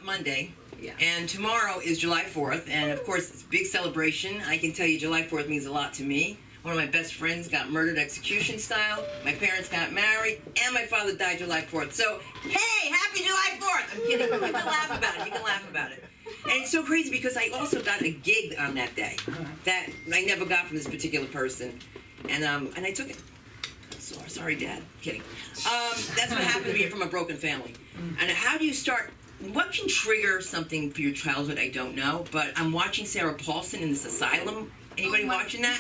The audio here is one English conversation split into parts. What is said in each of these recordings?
Monday, and tomorrow is July 4th, and of course it's a big celebration. I can tell you July 4th means a lot to me. One of my best friends got murdered execution style, my parents got married, and my father died July 4th. So, hey, happy July 4th! I'm kidding, you can laugh about it, you can laugh about it. And it's so crazy because I also got a gig on that day that I never got from this particular person, and I took it. Sorry, Dad. Kidding. That's what happened to me from a broken family. And how do you start? What can trigger something for your childhood? I don't know. But I'm watching Sarah Paulson in this asylum. Anybody watching that?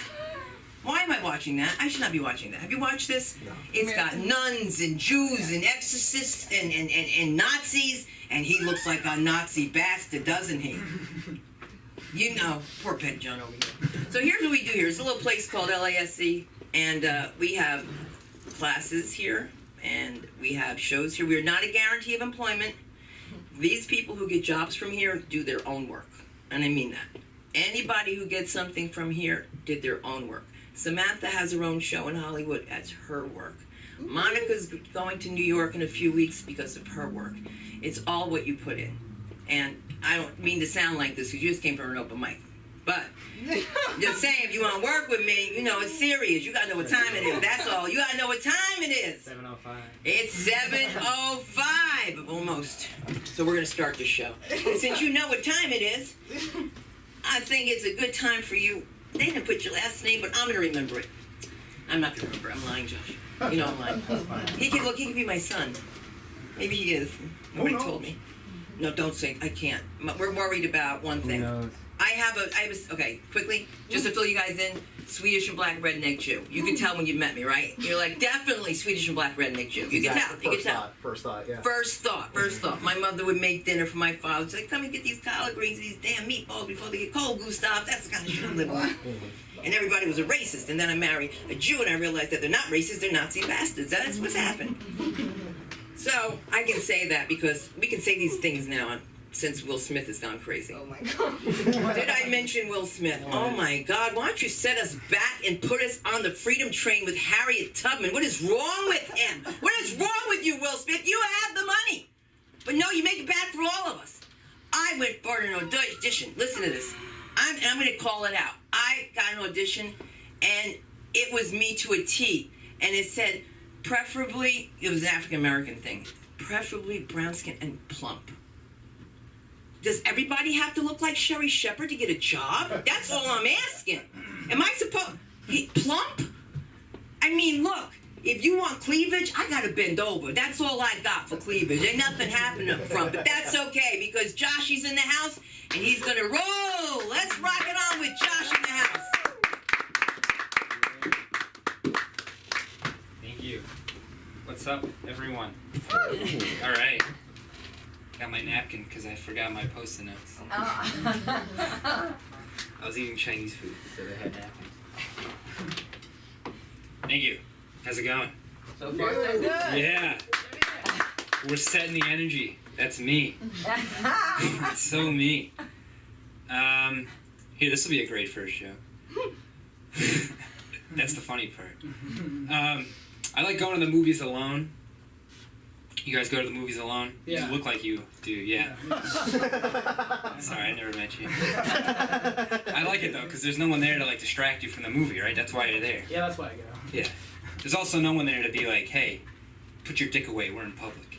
Why am I watching that? I should not be watching that. Have you watched this? No. It's got nuns and Jews and exorcists and Nazis, and he looks like a Nazi bastard, doesn't he? You know, poor Pet John over here. So here's what we do here. It's a little place called LASC, and we have classes here, and we have shows here. We are not a guarantee of employment. These people who get jobs from here do their own work, and I mean that. Anybody who gets something from here did their own work. Samantha has her own show in Hollywood. That's her work. Monica's going to New York in a few weeks because of her work. It's all what you put in. And I don't mean to sound like this because you just came from an open mic. But just saying, if you want to work with me, you know, it's serious. You got to know what time it is. That's all. You got to know what time it is. 7:05. It's 7:05, almost. So we're going to start the show. And since you know what time it is, I think it's a good time for you. They didn't put your last name, but I'm going to remember it. I'm not going to remember. I'm lying, Josh. You know I'm lying. He could be my son. Maybe he is. Nobody told me. No, don't say. I can't. We're worried about one thing. Okay, quickly, just to fill you guys in, Swedish and black redneck Jew. You can tell when you met me, right? You're like, definitely Swedish and black redneck Jew. You can tell. You can tell. First thought, yeah. First thought. My mother would make dinner for my father. She'd say, come and get these collard greens, these damn meatballs before they get cold, Gustav. That's the kind of shit I'm living with. And everybody was a racist. And then I married a Jew, and I realized that they're not racist, they're Nazi bastards. That's what's happened. So I can say that because we can say these things now since Will Smith has gone crazy. Oh my God. Did I mention Will Smith? Oh my God, why don't you set us back and put us on the freedom train with Harriet Tubman? What is wrong with him? What is wrong with you, Will Smith? You have the money. But no, you make it bad for all of us. I went for an audition. Listen to this. I'm going to call it out. I got an audition, and it was me to a T. And it said, preferably, it was an African-American thing, preferably brown skin and plump. Does everybody have to look like Sherry Shepherd to get a job? That's all I'm asking. Am I supposed... Plump? I mean, look, if you want cleavage, I gotta bend over. That's all I got for cleavage. Ain't nothing happening up front, but that's okay because Joshy's in the house and he's gonna roll. Let's rock it on with Josh in the house. Thank you. What's up, everyone? All right. Got my napkin because I forgot my Post-it notes. I was eating Chinese food, so they had napkins. Thank you. How's it going? So far, so good. Yeah. We're setting the energy. That's me. That's so me. Here, this will be a great first show. That's the funny part. I like going to the movies alone. You guys go to the movies alone? Yeah. You look like you do, yeah. Sorry, I never met you. I like it though, because there's no one there to like distract you from the movie, right? That's why you're there. Yeah, that's why I go. Yeah. There's also no one there to be like, hey, put your dick away, we're in public.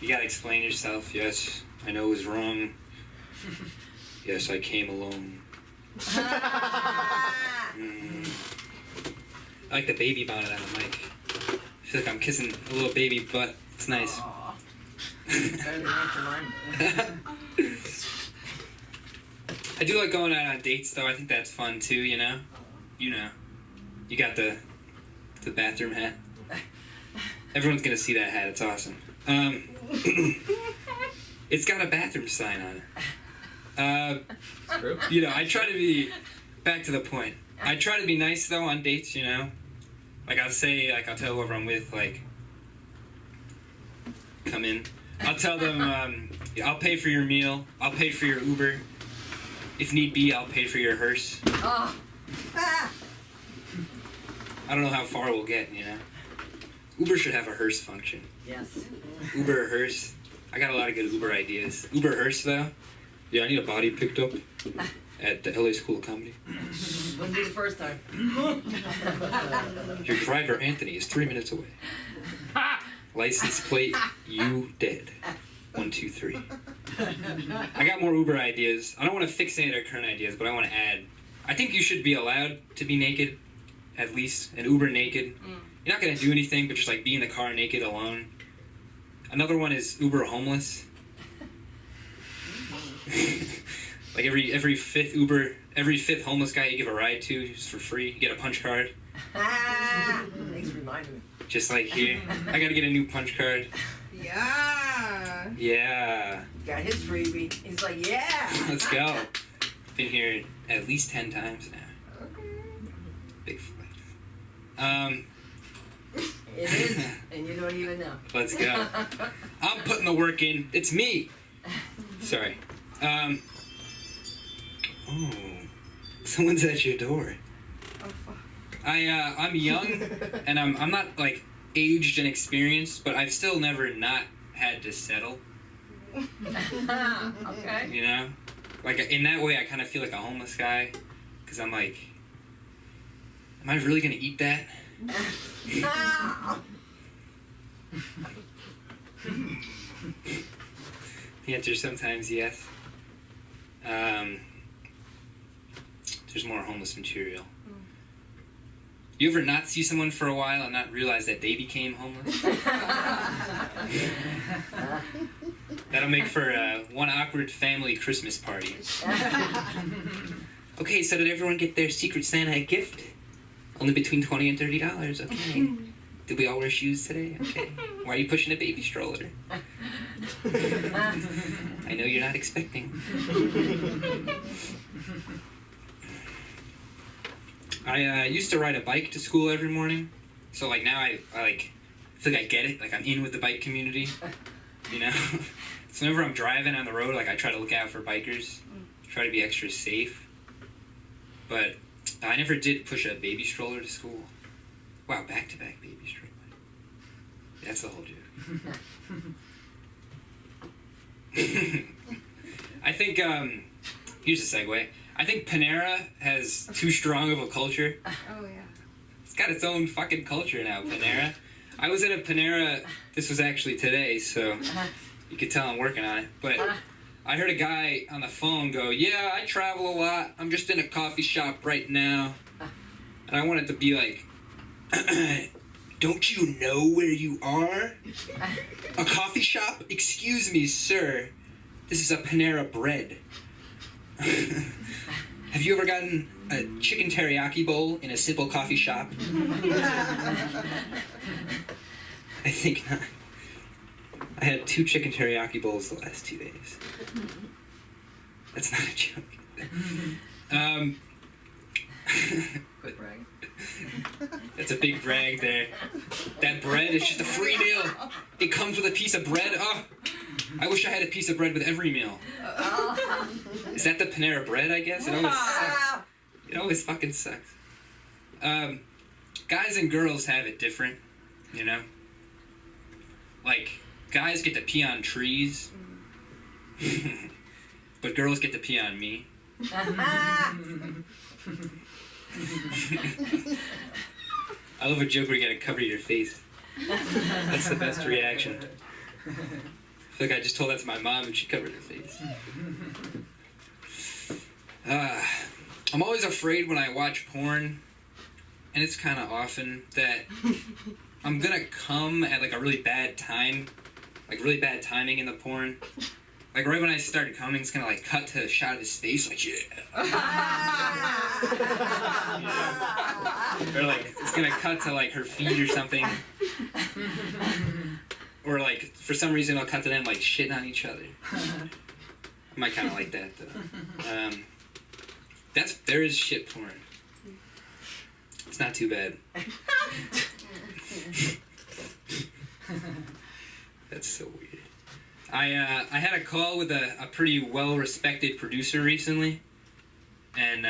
You gotta explain yourself. Yes, I know it was wrong. Yes, I came alone. I like the baby bonnet on the mic. I feel like I'm kissing a little baby butt. It's nice. I do like going out on dates though. I think that's fun too, you know? You know. You got the bathroom hat. Everyone's gonna see that hat, it's awesome. It's got a bathroom sign on it. True. You know, I try to be, back to the point. I try to be nice though on dates, you know? Like I'll tell whoever I'm with, like, come in. I'll tell them, I'll pay for your meal, I'll pay for your Uber. If need be, I'll pay for your hearse. I don't know how far we'll get, you know? Uber should have a hearse function. Yes. Uber or hearse. I got a lot of good Uber ideas. Uber hearse though. Yeah, I need a body picked up at the LA School of Comedy. Wouldn't be the first time. Your driver Anthony is 3 minutes away. License plate, you dead. 1, 2, 3. I got more Uber ideas. I don't want to fix any of their current ideas, but I want to add. I think you should be allowed to be naked, at least, and Uber naked. You're not gonna do anything, but just like be in the car naked alone. Another one is Uber homeless. Like every fifth homeless guy you give a ride to is for free. You get a punch card. Thanks for reminding me. Just like here. I gotta get a new punch card. Yeah. Yeah. Got his freebie. He's like, yeah. Let's go. Been here at least 10 times now. Okay. Big flex. It is, and you don't even know. Let's go. I'm putting the work in. It's me. Sorry. Oh, someone's at your door. Oh, fuck. I'm young, and I'm not like aged and experienced, but I've still never not had to settle. Okay. You know, like in that way, I kind of feel like a homeless guy, because I'm like, am I really gonna eat that? The answer is sometimes yes. There's more homeless material. You ever not see someone for a while and not realize that they became homeless? That'll make for one awkward family Christmas party. Okay, so did everyone get their Secret Santa gift? Only between $20 and $30, okay. Did we all wear shoes today? Okay. Why are you pushing a baby stroller? I know you're not expecting. I used to ride a bike to school every morning. So like now I like feel like I get it. Like I'm in with the bike community. You know? So whenever I'm driving on the road, like I try to look out for bikers. Try to be extra safe. But I never did push a baby stroller to school. Wow, back-to-back baby stroller. That's the whole joke. I think, here's a segue. I think Panera has too strong of a culture. Oh, yeah. It's got its own fucking culture now, Panera. I was at a Panera, this was actually today, so you could tell I'm working on it. But I heard a guy on the phone go, yeah, I travel a lot. I'm just in a coffee shop right now. And I wanted to be like, don't you know where you are? A coffee shop? Excuse me, sir. This is a Panera Bread. Have you ever gotten a chicken teriyaki bowl in a simple coffee shop? I think not. I had 2 chicken teriyaki bowls the last 2 days. That's not a joke. But that's a big brag there. That bread is just a free meal. It comes with a piece of bread. Oh, I wish I had a piece of bread with every meal. Is that the Panera Bread, I guess? It always sucks. It always fucking sucks. Guys and girls have it different, you know? Like, guys get to pee on trees, but girls get to pee on me. I love a joke where you gotta cover your face. That's the best reaction. I feel like I just told that to my mom and she covered her face. I'm always afraid when I watch porn, and it's kind of often, that I'm gonna come at like a really bad time, like really bad timing in the porn. Like right when I started coming, it's gonna like cut to a shot of his face, like yeah. Or like it's gonna cut to like her feet or something. Or like for some reason I'll cut to them like shitting on each other. I might kind of like that though. There is shit porn. It's not too bad. That's so weird. I had a call with a pretty well-respected producer recently, and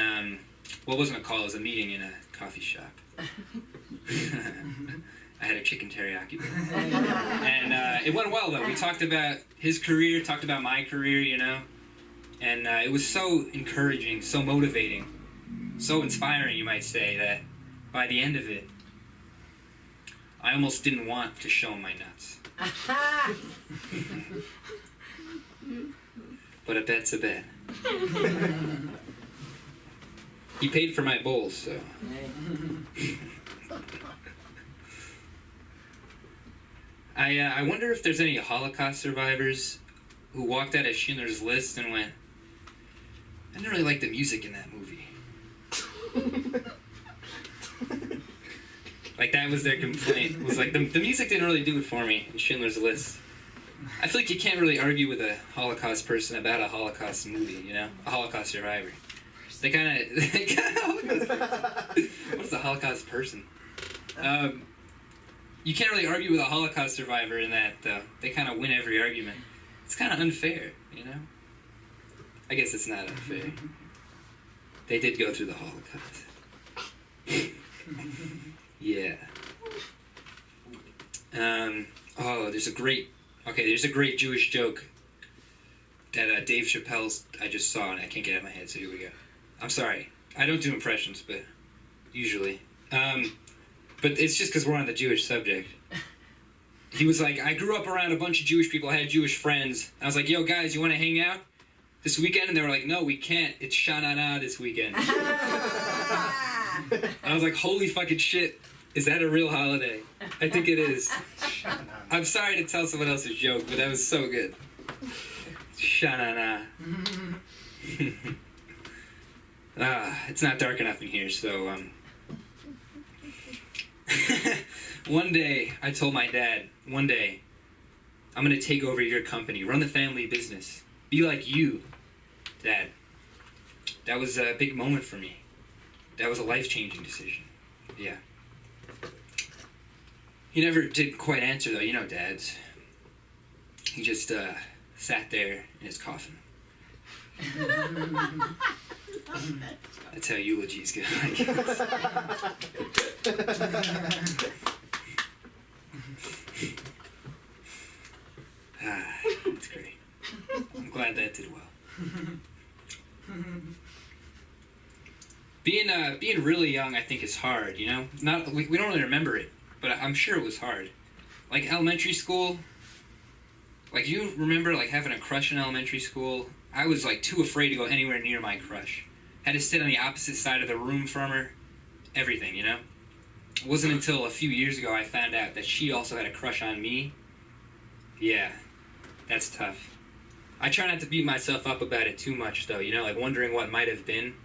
well, it wasn't a call, it was a meeting in a coffee shop. I had a chicken teriyaki bowl. And it went well, though. We talked about his career, talked about my career, you know. And it was so encouraging, so motivating, so inspiring, you might say, that by the end of it, I almost didn't want to show him my nuts. But a bet's a bet. He paid for my bowls, so... I wonder if there's any Holocaust survivors who walked out of Schindler's List and went, I didn't really like the music in that movie. Like, that was their complaint. Was like, the music didn't really do it for me in Schindler's List. I feel like you can't really argue with a Holocaust person about a Holocaust movie, you know? A Holocaust survivor. They kind of... What is a Holocaust person? You can't really argue with a Holocaust survivor in that, though. They kind of win every argument. It's kind of unfair, you know? I guess it's not unfair. They did go through the Holocaust. Yeah. There's a great Jewish joke that Dave Chappelle's I just saw, and I can't get it out of my head, so here we go. I'm sorry. I don't do impressions, but usually. But it's just because we're on the Jewish subject. He was like, I grew up around a bunch of Jewish people. I had Jewish friends. I was like, yo, guys, you want to hang out this weekend? And they were like, no, we can't. It's Shanana this weekend. I was like, holy fucking shit. Is that a real holiday? I think it is. I'm sorry to tell someone else's joke, but that was so good. Shanana. It's not dark enough in here, so, One day, I told my dad, one day, I'm gonna take over your company, run the family business, be like you, Dad. That was a big moment for me. That was a life-changing decision. Yeah. He never did quite answer, though. You know dads. He just sat there in his coffin. That's how eulogies go, I guess. That's great. I'm glad that did well. Being really young, I think, is hard, you know? We don't really remember it, but I'm sure it was hard. Like, elementary school, like, you remember, like, having a crush in elementary school? I was, like, too afraid to go anywhere near my crush. Had to sit on the opposite side of the room from her. Everything, you know? It wasn't until a few years ago I found out that she also had a crush on me. Yeah, that's tough. I try not to beat myself up about it too much, though, you know? Like, wondering what might have been.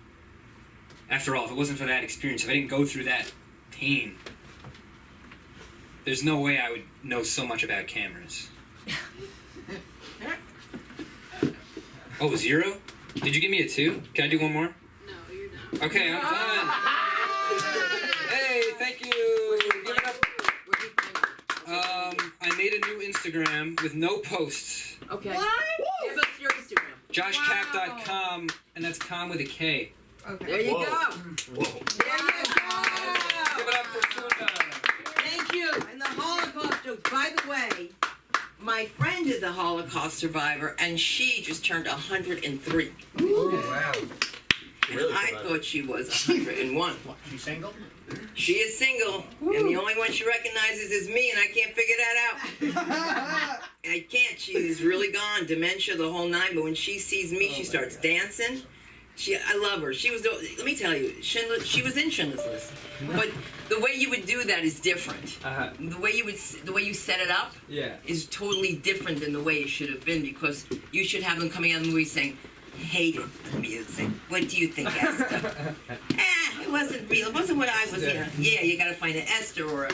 After all, if it wasn't for that experience, if I didn't go through that pain, there's no way I would know so much about cameras. Oh, 0? Did you give me a 2? Can I do one more? No, you're not. Okay, I'm done. Hey, thank you. Give it up. I made a new Instagram with no posts. Okay. What? Give us your Instagram. JoshCap.com, and that's com with a K. Okay. There you go. Whoa. There you go. Give it up for Suna. Thank you. And the Holocaust joke, by the way, my friend is a Holocaust survivor, and she just turned 103. Ooh, wow. And Really I survived. thought she was 101. What, she's single? She is single, and the only one she recognizes is me, and I can't figure that out. I can't. She is really gone, dementia, the whole 9. But when she sees me, she starts dancing. I love her. She was. Let me tell you, she was in Schindler's List. But the way you would do that is different. The way you set it up is totally different than the way it should have been, because you should have them coming out of the movie saying, hated the music. What do you think, Esther? It wasn't real. It wasn't what I was here. Yeah, you gotta find an Esther or a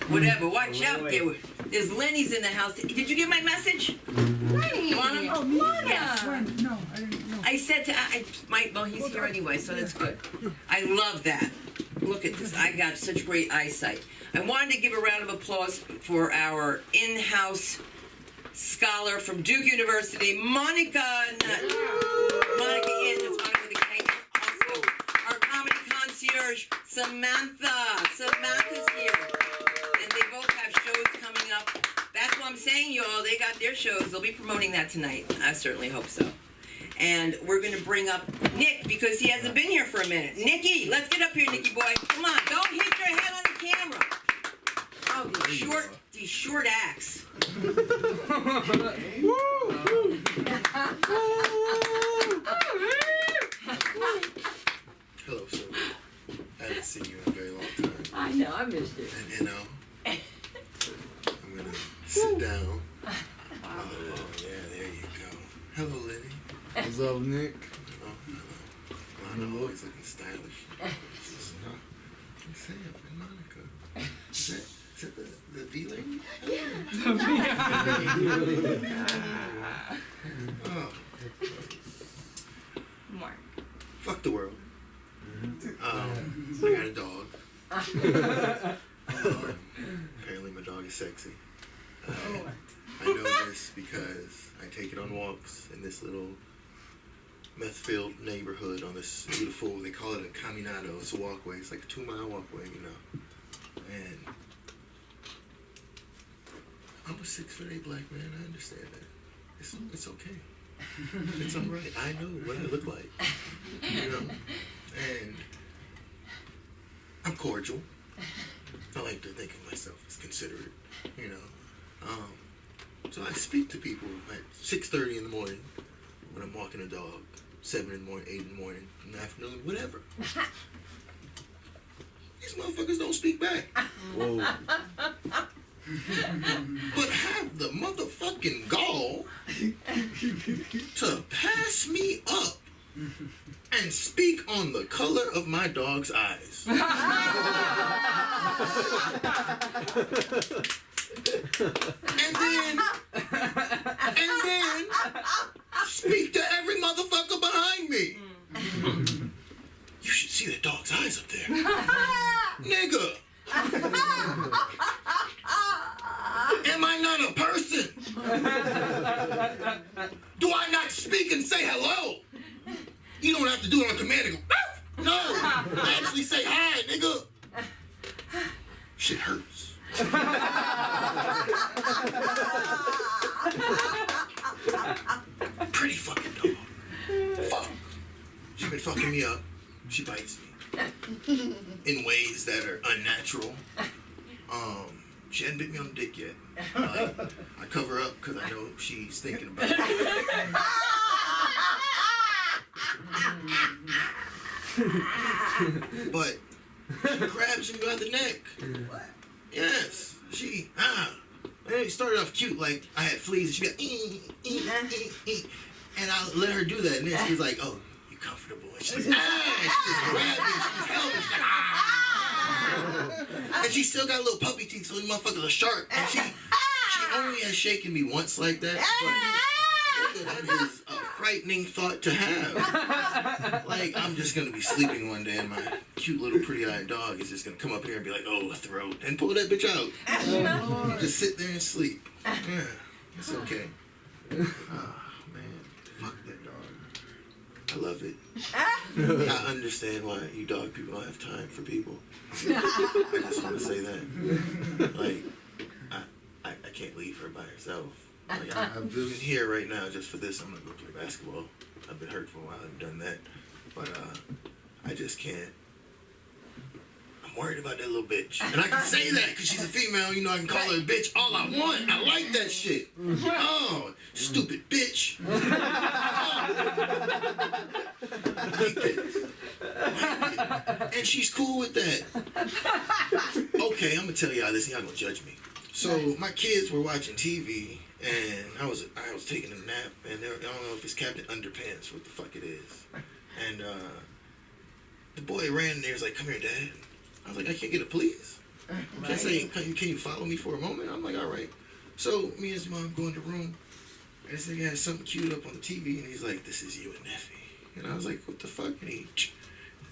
whatever. Watch out there. There's Lenny's in the house. Did you get my message? Lenny. You want him? Oh, Lana. Yes. No, I didn't know. I said to well, he's here anyway, so that's good. I love that. Look at this. I got such great eyesight. I wanted to give a round of applause for our in-house scholar from Duke University, Monica. Monica Ian, that's Monica the K. Also, our comedy concierge, Samantha. Samantha's here. And they I'm saying, y'all, they got their shows. They'll be promoting that tonight. I certainly hope so. And we're going to bring up Nick because he hasn't been here for a minute. Nicky, let's get up here, Nicky boy. Come on, don't hit your head on the camera. Oh, these short acts. Hello, sir. I haven't seen you in a very long time. I know, I missed it. And, I'm going to sit down. Oh, yeah, there you go. Hello, Lenny. What's up, Nick? Oh, hello. Well, I'm always looking stylish. I'm saying, Monica. Is that the V lady? Oh. Mark. Fuck the world. I got a dog. Apparently my dog is sexy. I know this because I take it on walks in this little meth-filled neighborhood on this beautiful, they call it a caminado. It's a walkway. It's like a 2-mile walkway, you know. And I'm a 6'8" black man. I understand that. It's okay. It's all right. I know what I look like. You know? And I'm cordial. I like to think of myself as considerate, you know. So I speak to people at 6:30 in the morning when I'm walking a dog, 7 in the morning, 8 in the morning, in the afternoon, whatever. These motherfuckers don't speak back. Whoa. But have the motherfucking gall to pass me up and speak on the color of my dog's eyes. And then speak to every motherfucker behind me. You should see that dog's eyes up there. Nigga. Am I not a person? Do I not speak and say hello? You don't have to do it on command and go, no. I actually say hi, nigga. Shit hurts. Pretty fucking dog. Fuck. She been fucking me up. She bites me in ways that are unnatural. She hadn't bit me on the dick yet. I cover up because I know she's thinking about it. But she grabs me by the neck. Yes, and it started off cute, like I had fleas, and she'd be like, and I let her do that, and then she was like, oh, you comfortable? And she's like, she just grabbed me, she just held me, she's like, and she still got little puppy teeth, so these motherfuckers are sharp, and she only has shaken me once like that, but that is a frightening thought to have. Like, I'm just gonna be sleeping one day and my cute little pretty-eyed dog is just gonna come up here and be like, oh, a throat, and pull that bitch out. Just sit there and sleep. Yeah, it's okay. Oh, man. Fuck that dog. I love it. I understand why you dog people don't have time for people. I just want to say that. Like, I can't leave her by herself. Like, I'm just here right now just for this. I'm gonna go play basketball. I've been hurt for a while. I haven't done that, but I just can't. I'm worried about that little bitch, and I can say that because she's a female. You know, I can call her a bitch all I want. I like that shit. Oh, stupid bitch. I like that. And she's cool with that. Okay, I'm gonna tell y'all this. Y'all gonna judge me. So my kids were watching TV. And I was taking a nap, and I don't know if it's Captain Underpants, what the fuck it is. And the boy ran in there, was like, come here, Dad. I was like, I can't get a please. Right. Can you follow me for a moment? I'm like, all right. So me and his mom go in the room, and this nigga has something queued up on the TV, and he's like, this is you and Neffy. And I was like, what the fuck? And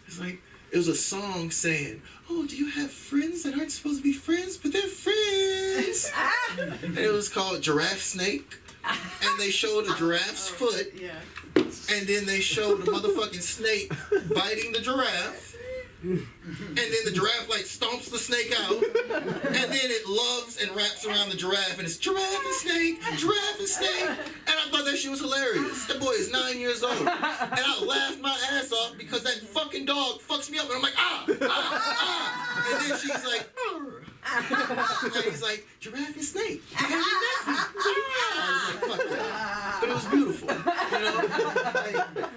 it's like, it was a song saying, oh, do you have friends that aren't supposed to be friends, but they're friends? And it was called Giraffe Snake. And they showed a giraffe's foot. Yeah. And then they showed a motherfucking snake biting the giraffe. And then the giraffe like stomps the snake out, and then it loves and wraps around the giraffe, and it's giraffe and snake, giraffe and snake. And I thought that shit was hilarious. That boy is 9 years old, and I laughed my ass off because that fucking dog fucks me up, and I'm like, and then she's like, and he's like, giraffe and snake. I was like, fuck that. But it was beautiful. You know?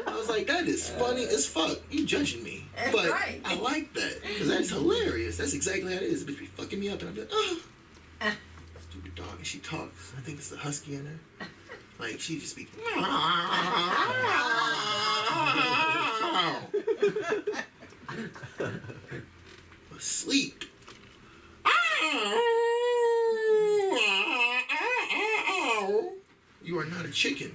I was like, that is funny as fuck. You judging me. But I like that. Because that's hilarious. That's exactly how it is. The bitch be fucking me up and I'll be like, oh. Stupid dog. And she talks. I think it's the husky in her. Like, she just be. Asleep. You are not a chicken.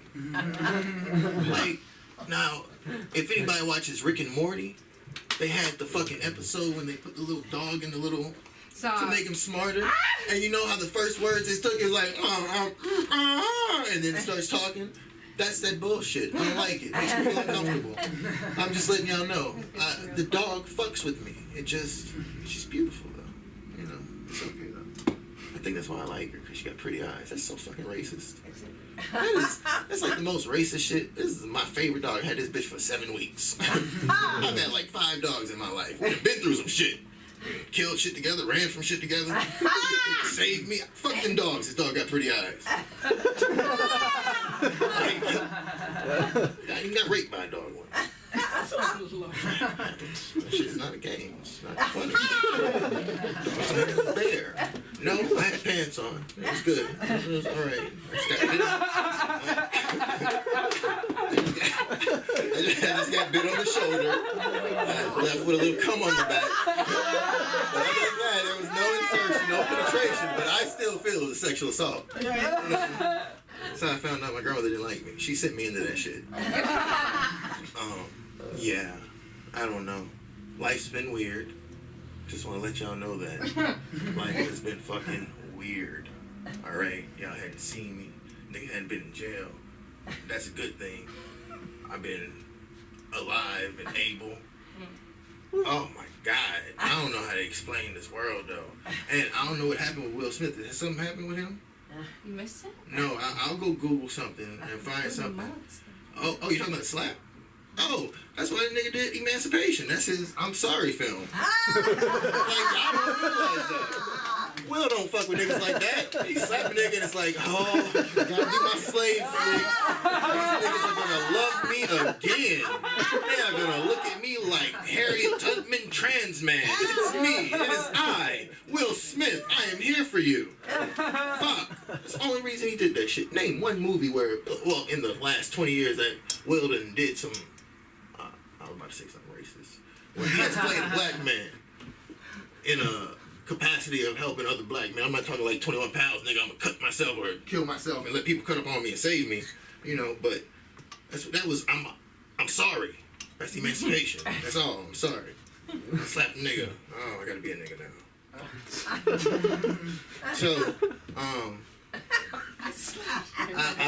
Like, now, if anybody watches Rick and Morty, they had the fucking episode when they put the little dog in the little to make him smarter. And you know how the first words it took is like, and then it starts talking. That's that bullshit. I don't like it. Makes me feel uncomfortable. I'm just letting y'all know. The dog fucks with me. She's beautiful though. You know, it's okay though. I think that's why I like her, because she got pretty eyes. That's so fucking racist. That's like the most racist shit. This is my favorite dog. I had this bitch for 7 weeks. I've had like 5 dogs in my life. Been through some shit. Killed shit together, ran from shit together. Saved me. Fuck them dogs. This dog got pretty eyes. I even got raped by a dog once. That shit is not a game. It's not funny. It was a bear. No, I had pants on. It was good. It was alright. I just got bit on the shoulder. I left with a little cum on the back. But other than that, there was no insertion, no penetration, but I still feel it was a sexual assault. That's how I found out my grandmother didn't like me. She sent me into that shit. Yeah, I don't know. Life's been weird. Just want to let y'all know that. Life has been fucking weird. Alright, y'all hadn't seen me. Nigga hadn't been in jail. That's a good thing. I've been alive and able. Oh my God. I don't know how to explain this world though. And I don't know what happened with Will Smith. Has something happened with him? You missed it? No, I'll go Google something and find something. Oh, you talking about the slap? Oh, that's what that nigga did, Emancipation. That's his I'm Sorry film. Like, I don't realize that. Will don't fuck with niggas like that. He slap a nigga and it's like, oh, gotta be my slave freak. These niggas are gonna love me again. They are gonna look at me like Harriet Tubman trans man. It's me. It is I, Will Smith. I am here for you. Fuck. That's the only reason he did that shit. Name one movie where, well, in the last 20 years that Will done did some, I was about to say something racist. When he has played a black man in a capacity of helping other black men. I'm not talking like 21 pounds, nigga, I'm gonna cut myself or kill myself and let people cut up on me and save me, you know, but I'm sorry. That's Emancipation. That's all. I'm sorry. I slapped a nigga. Oh, I gotta be a nigga now. So, I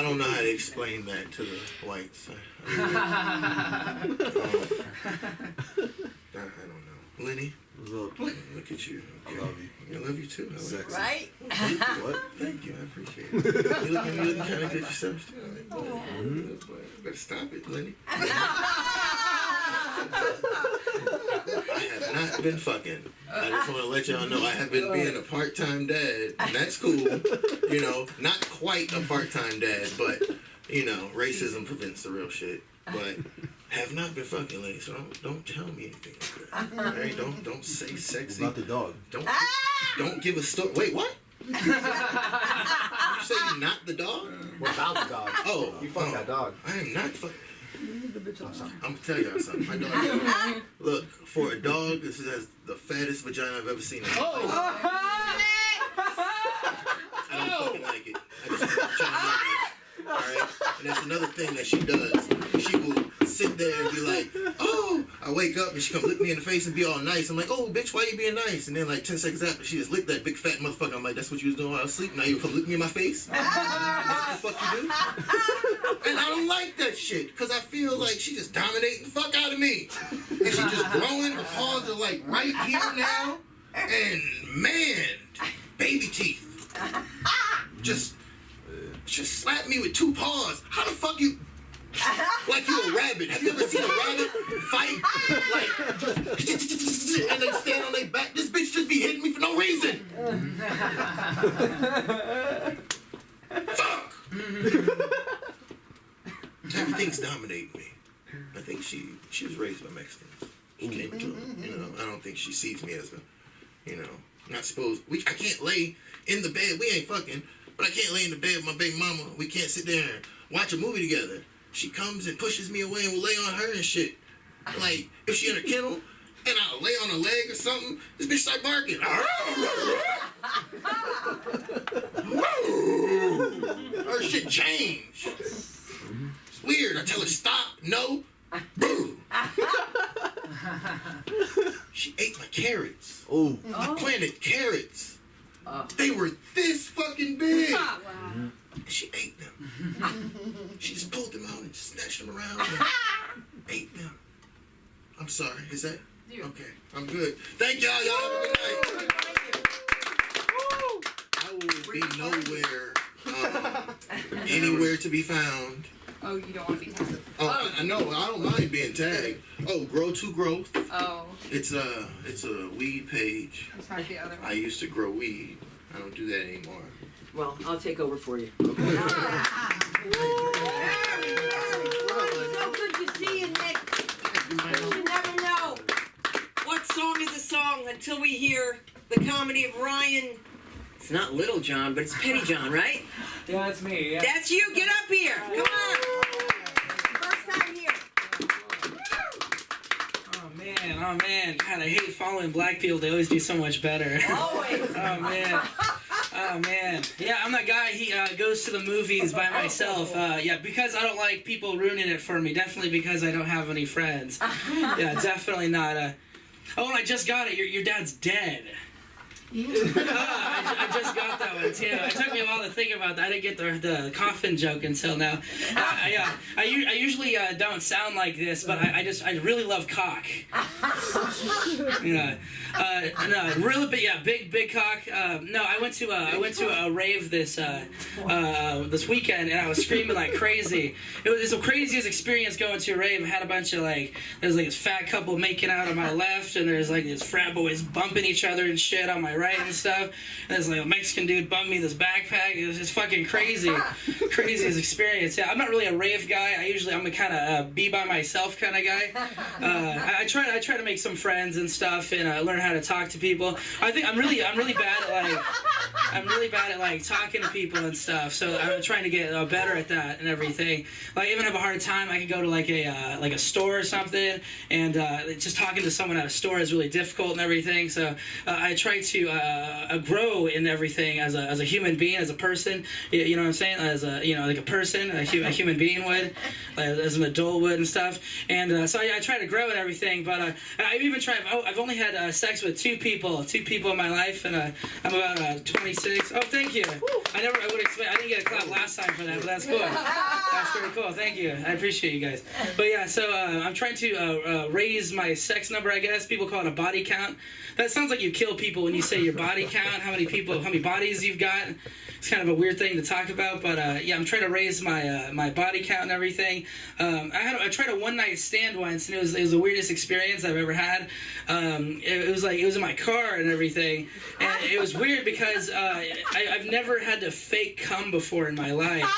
don't know how to explain that to the whites. I don't know. Lenny? Look at you. I love you. I love you too. Sexy. Right? What? Thank you. I appreciate it. You looking kind of good yourself too. Better stop it, Lenny. I have not been fucking. I just want to let y'all know I have been being a part-time dad, and that's cool. You know, not quite a part-time dad, but you know, racism prevents the real shit. But have not been fucking lately, so don't tell me anything like that. All right, don't say sexy. About the dog. Don't give a story. Wait, what? You say you're not the dog? What about the dog? Oh, You fucked that dog. I am not fucking. I'm gonna tell y'all something. My dog. Look, for a dog, this is the fattest vagina I've ever seen. I don't fucking like it. I just want to try Alright? And that's another thing that she does. She will sit there and be like, oh, I wake up and she come look me in the face and be all nice. I'm like, oh, bitch, why you being nice? And then like 10 seconds after, she just licked that big fat motherfucker. I'm like, that's what you was doing while I was asleep? Now you come look me in my face? That's what the fuck you do? And I don't like that shit because I feel like she just dominating the fuck out of me. And she just growing. Her paws are like right here now. And man, baby teeth. Just slap me with 2 paws. How the fuck you... Like you a rabbit. Have you ever seen a rabbit fight? Like, and they stand on their back. This bitch just be hitting me for no reason. Fuck. Everything's dominating me. I think she was raised by Mexicans. She came to it. You know, I don't think she sees me as a, you know, not supposed. I can't lay in the bed. We ain't fucking, but I can't lay in the bed with my baby mama. We can't sit there and watch a movie together. She comes and pushes me away and will lay on her and shit. Like, if she in a kennel and I'll lay on her leg or something, this bitch start barking. Her shit change. It's weird. I tell her stop, no, boo. She ate my carrots. Oh. I planted carrots. They were this fucking big. She ate them. She just pulled them out and snatched them around and ate them. I'm sorry. Is that? Okay. I'm good. Thank y'all. Y'all have a good night. I will be nowhere, anywhere to be found. Oh, you don't want to be tagged. Oh, I know. I don't mind being tagged. Oh, Grow to Growth. Oh. It's a weed page. I'm sorry, the other one. I used to grow weed. I don't do that anymore. Well, I'll take over for you. So good to see you, Nick. You never know. What song is a song until we hear the comedy of Ryan? It's not Little John, but it's Petty John, right? Yeah, that's me. Yeah. That's you. Get up here. Come on. First time here. Oh man. God, I hate following black people. They always do so much better. Always. Oh man. Yeah, I'm that guy. He goes to the movies by myself. Yeah, because I don't like people ruining it for me. Definitely because I don't have any friends. Yeah, definitely not. Oh, and I just got it. Your dad's dead. I just got that one too. It took me a while to think about that. I didn't get the coffin joke until now. I usually don't sound like this, but I really love cock. Yeah, no, really big cock. No, I went to a rave this weekend and I was screaming like crazy. It was the craziest experience going to a rave. I had a bunch of there's this fat couple making out on my left, and there's these frat boys bumping each other and shit on my right and stuff. And there's a Mexican dude bumped me this backpack. It was just fucking crazy. Craziest experience. Yeah, I'm not really a rave guy. I'm a kind of be by myself kind of guy. I try to make some friends and stuff and learn how to talk to people. I think I'm really bad at talking to people and stuff. So I'm trying to get better at that and everything. Even have a hard time, I could go to a store or something, and just talking to someone at a store is really difficult and everything. So I try to grow in everything as a human being, as a person. You know what I'm saying? As a person, a human being would, as an adult would and stuff. And so I try to grow in everything. But I've even tried. I've only had sex with two people in my life, and I'm about 26. Oh, thank you. I would expect. I didn't get a clap last time for that, but that's cool. That's pretty cool. Thank you. I appreciate you guys. But yeah, so I'm trying to raise my sex number. I guess people call it a body count. That sounds like you kill people when you say your body count, how many bodies you've got. It's kind of a weird thing to talk about, but yeah, I'm trying to raise my body count and everything. I tried a one-night stand once, and it was the weirdest experience I've ever had. It was in my car and everything, and it was weird because I've never had to fake cum before in my life.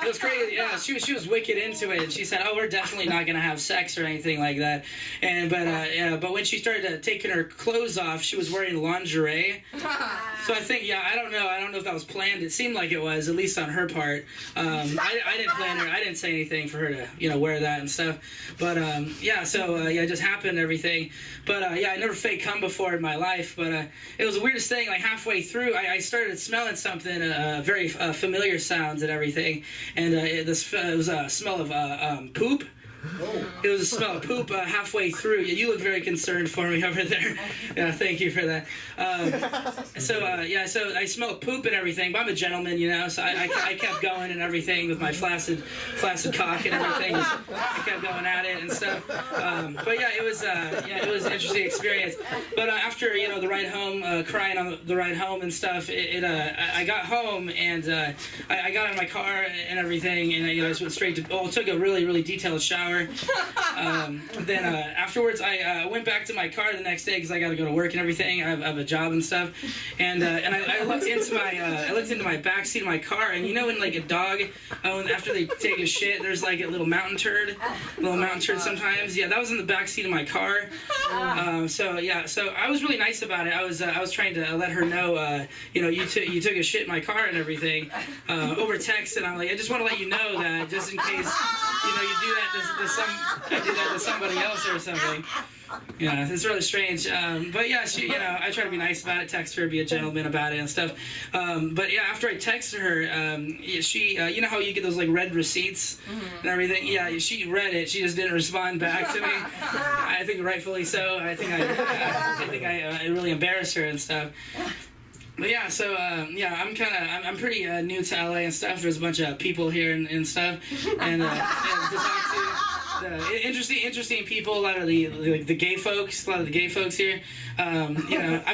It was crazy. Yeah, she was wicked into it, and she said, "Oh, we're definitely not gonna have sex or anything like that." And but when she started taking her clothes off, she was wearing lingerie. So I think, I don't know if that was planned. It seemed like it was, at least on her part. I didn't plan her. I didn't say anything for her to wear that and stuff. But it just happened and everything. But I never fake cum before in my life. But it was the weirdest thing. Halfway through, I started smelling something, very familiar sounds and everything. And it was a smell of poop. It was a smell of poop halfway through. You look very concerned for me over there. Yeah, thank you for that. So I smelled poop and everything, but I'm a gentleman, you know, so I kept going and everything with my flaccid cock and everything. I kept going at it and stuff. But yeah, it was an interesting experience. But after, you know, the ride home, crying on the ride home and stuff, I got home and I got in my car and everything, and I just went straight to, took a really, really detailed shower. Then afterwards, I went back to my car the next day because I got to go to work and everything. I have a job and stuff, and I looked into my back seat of my car, and you know when like a dog, after they take a shit, there's like a little mountain turd sometimes. Yeah, that was in the back seat of my car. So I was really nice about it. I was trying to let her know, you took a shit in my car and everything over text, and I'm like, I just want to let you know that just in case you do that to somebody else or something. Yeah, it's really strange. But yeah, I try to be nice about it, text her, be a gentleman about it and stuff. But yeah, after I texted her, she, you know how you get those like red receipts and everything? Yeah, she read it. She just didn't respond back to me. I think rightfully so. I think I really embarrassed her and stuff. But yeah, so I'm pretty new to LA and stuff. There's a bunch of people here and stuff, and to talk to. Interesting people. A lot of the gay folks. A lot of the gay folks here. I'm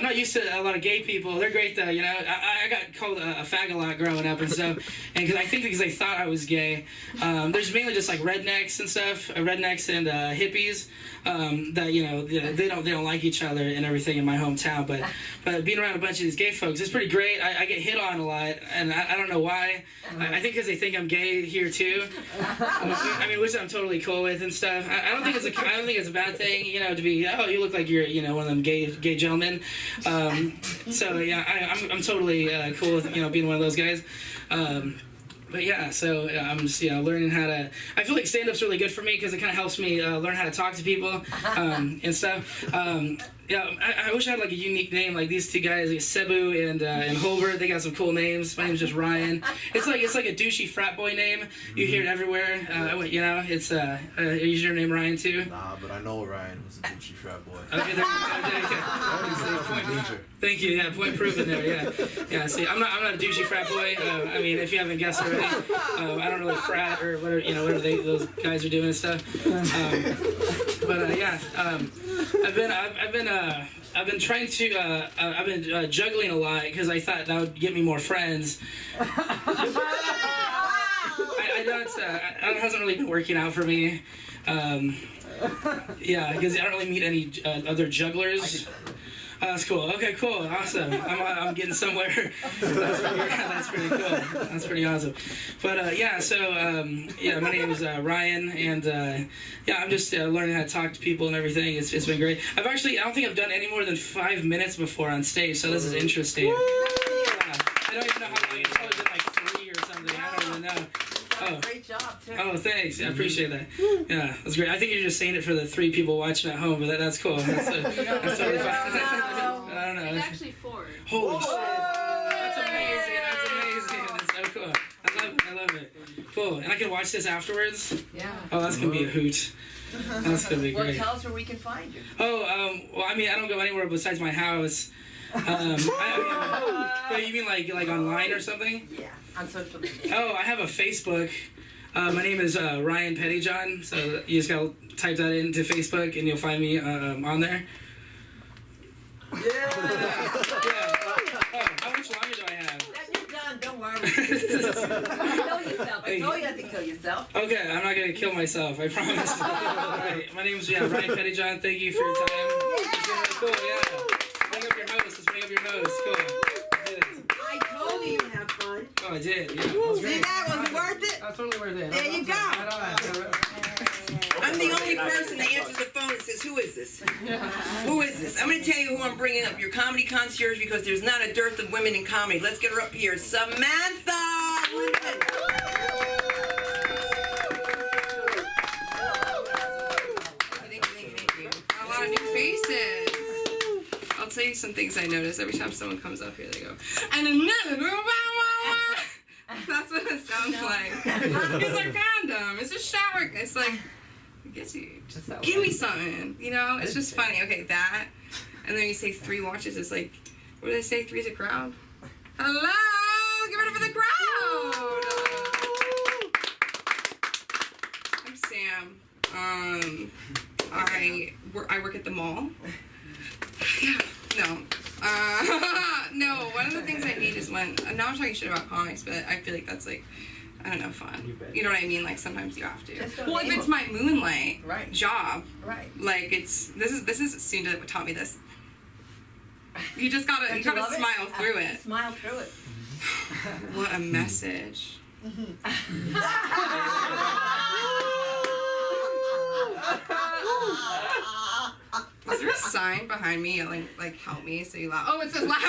not used to a lot of gay people. They're great though. You know, I got called a fag a lot growing up and stuff, and because they thought I was gay. There's mainly just like rednecks and stuff, rednecks and hippies. That they don't like each other and everything in my hometown. But being around a bunch of these gay folks, it's pretty great. I get hit on a lot, and I don't know why. I think because they think I'm gay here too. I mean, which I'm totally cool with and stuff. I don't think it's a bad thing, you know, to be you look like you're one of them gay gentlemen. So yeah, I'm totally cool with being one of those guys. But yeah, so I'm just learning how to. I feel like stand-up's really good for me because it kind of helps me learn how to talk to people and stuff. I wish I had like a unique name like these two guys, like Cebu and Holbert. They got some cool names. My name's just Ryan. It's like a douchey frat boy name. You hear it everywhere. It's is your name Ryan too? Nah, but I know Ryan was a douchey frat boy. Okay, thank you. Yeah, point proven there. Yeah. See, I'm not a douchey frat boy. I mean, if you haven't guessed already, I don't really frat or whatever those guys are doing and stuff. I've been trying to. I've been juggling a lot because I thought that would get me more friends. I know it hasn't really been working out for me. Because I don't really meet any other jugglers. That's cool. Okay, cool. Awesome. I'm getting somewhere. That's pretty cool. That's pretty awesome. But my name is Ryan, and I'm just learning how to talk to people and everything. It's been great. I don't think I've done any more than 5 minutes before on stage, so this is interesting. Yeah. I don't even know how long. It's probably been like 3 or something. I don't even know. Great job, too. Oh, thanks. I appreciate that. Yeah, that's great. I think you're just saying it for the 3 people watching at home, but that's cool. That's totally fine. I don't know. It's actually 4. Holy shit. That's amazing. That's so cool. I love it. Cool. And I can watch this afterwards? Yeah. Oh, that's going to be a hoot. That's going to be great. Well, tell us where we can find you. I don't go anywhere besides my house. You mean like online or something? Yeah, on social media. Oh, I have a Facebook. My name is Ryan Pettyjohn, so you just gotta type that into Facebook and you'll find me on there. Yeah. How much longer do I have? You're done, don't worry. Kill yourself. I told you not to kill yourself. Okay, I'm not gonna kill myself, I promise. Alright, my name is Ryan Pettyjohn. Thank you for your time. It's been really cool, yeah. Let's bring up your host. Cool. I told you you'd have fun. Oh, I did. Yeah. See that? Was it worth it? That's totally worth it. There you go. I'm the only person that answers the phone and says, who is this? Who is this? I'm going to tell you who I'm bringing up, your comedy concierge, because there's not a dearth of women in comedy. Let's get her up here. Samantha! Thank you. A lot of new faces. I'll tell you some things I notice every time someone comes up here. They go, and another. That's what it sounds like. It's a condom. It's a shower. It's like, yes, give me something. You know, it's just funny. Okay, that, and then you say 3 watches is like, what do they say? 3's a crowd. Hello, give it up for the crowd. I'm Sam. I work at the mall. Yeah, no. No, one of the things I hate is when, now I'm talking shit about comics, but I feel like that's like, I don't know, fun. You know what I mean? Like sometimes you have to. Well, if it's my moonlight job, like this is Sunda taught me this. You just gotta smile through it. Smile through it. What a message. Is there a sign behind me yelling, like, help me, so you laugh? Oh, it says laugh.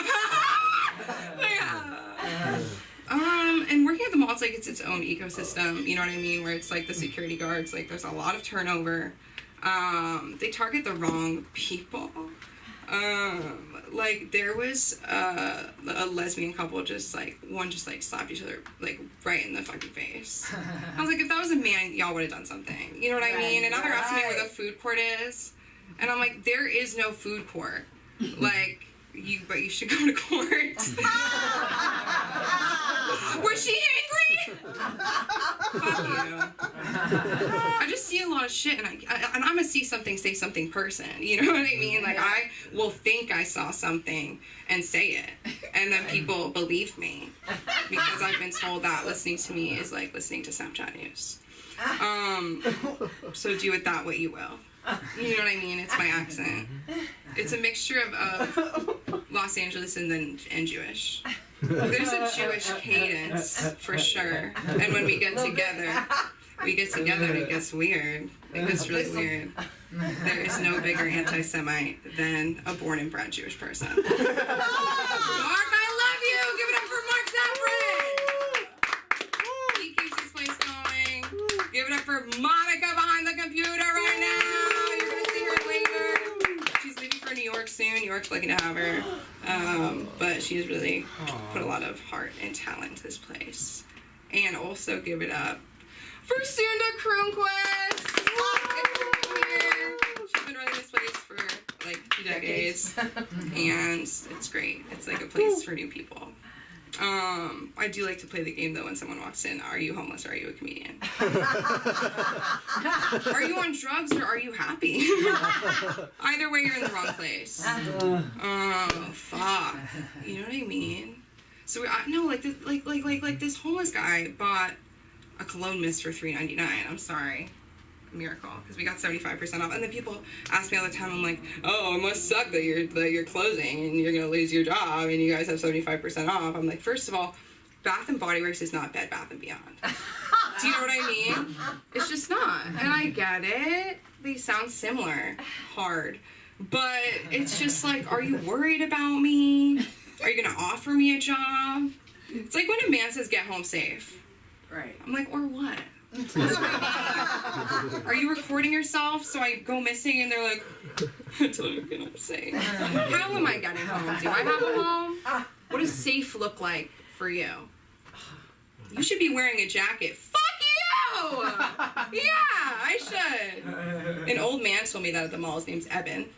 And working at the mall, it's like, it's its own ecosystem, you know what I mean? Where it's like the security guards, like, there's a lot of turnover. They target the wrong people. Like, there was a lesbian couple just slapped each other, like, right in the fucking face. I was like, if that was a man, y'all would have done something. You know what I mean? And now they're asking me where the food court is. And I'm like, there is no food court. Like, but you should go to court. Was she angry? Fuck you. I just see a lot of shit, and I'm a see something, say something person. You know what I mean? Like, I will think I saw something and say it, and then people believe me because I've been told that listening to me is like listening to Snapchat news. So do with that what you will. You know what I mean? It's my accent. It's a mixture of Los Angeles and Jewish. There's a Jewish cadence for sure. And when we get together, it gets weird. It gets really weird. There is no bigger anti-Semite than a born and bred Jewish person. Mark, I love you! Give it up for Mark Zafran! He keeps this place going. Give it up for Monica behind the computer right now! You're gonna see her later. She's leaving for New York soon. New York's lucky to have her. But she's really put a lot of heart and talent into this place. And also give it up for Sunda Kronquist! She's been running this place for like 2 decades. And it's great. It's like a place for new people. I do like to play the game though when someone walks in. Are you homeless or are you a comedian? Are you on drugs or are you happy? Either way, you're in the wrong place. Oh, fuck. You know what I mean? So like this homeless guy bought a cologne mist for $3.99. I'm sorry. Miracle, because we got 75% off, and then people ask me all the time. I'm like, oh, it must suck that you're closing and you're gonna lose your job and you guys have 75% off. I'm like, first of all, Bath and Body Works is not Bed Bath and Beyond. Do you know what I mean? It's just not, and I get it. They sound similar, hard, but it's just like, are you worried about me? Are you gonna offer me a job? It's like when a man says, "Get home safe." Right. I'm like, or what? Are you recording yourself so I go missing and they're like, until you get home safe? How am I getting home? Do I have a home? What does safe look like for you? You should be wearing a jacket. Fuck you! Yeah, I should. An old man told me that at the mall. His name's Eben.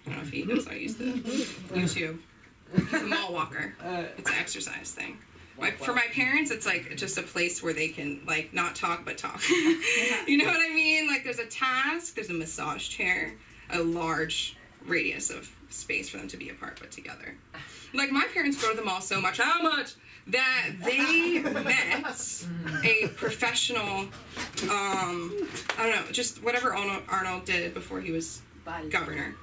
I don't know if he knows I used to YouTube. He's a mall walker. It's an exercise thing. For my parents, it's like just a place where they can like not talk but talk. You know what I mean? Like there's a task, there's a massage chair, a large radius of space for them to be apart but together. Like my parents go to the mall so much, how much? That they met a professional, I don't know, just whatever Arnold did before he was governor.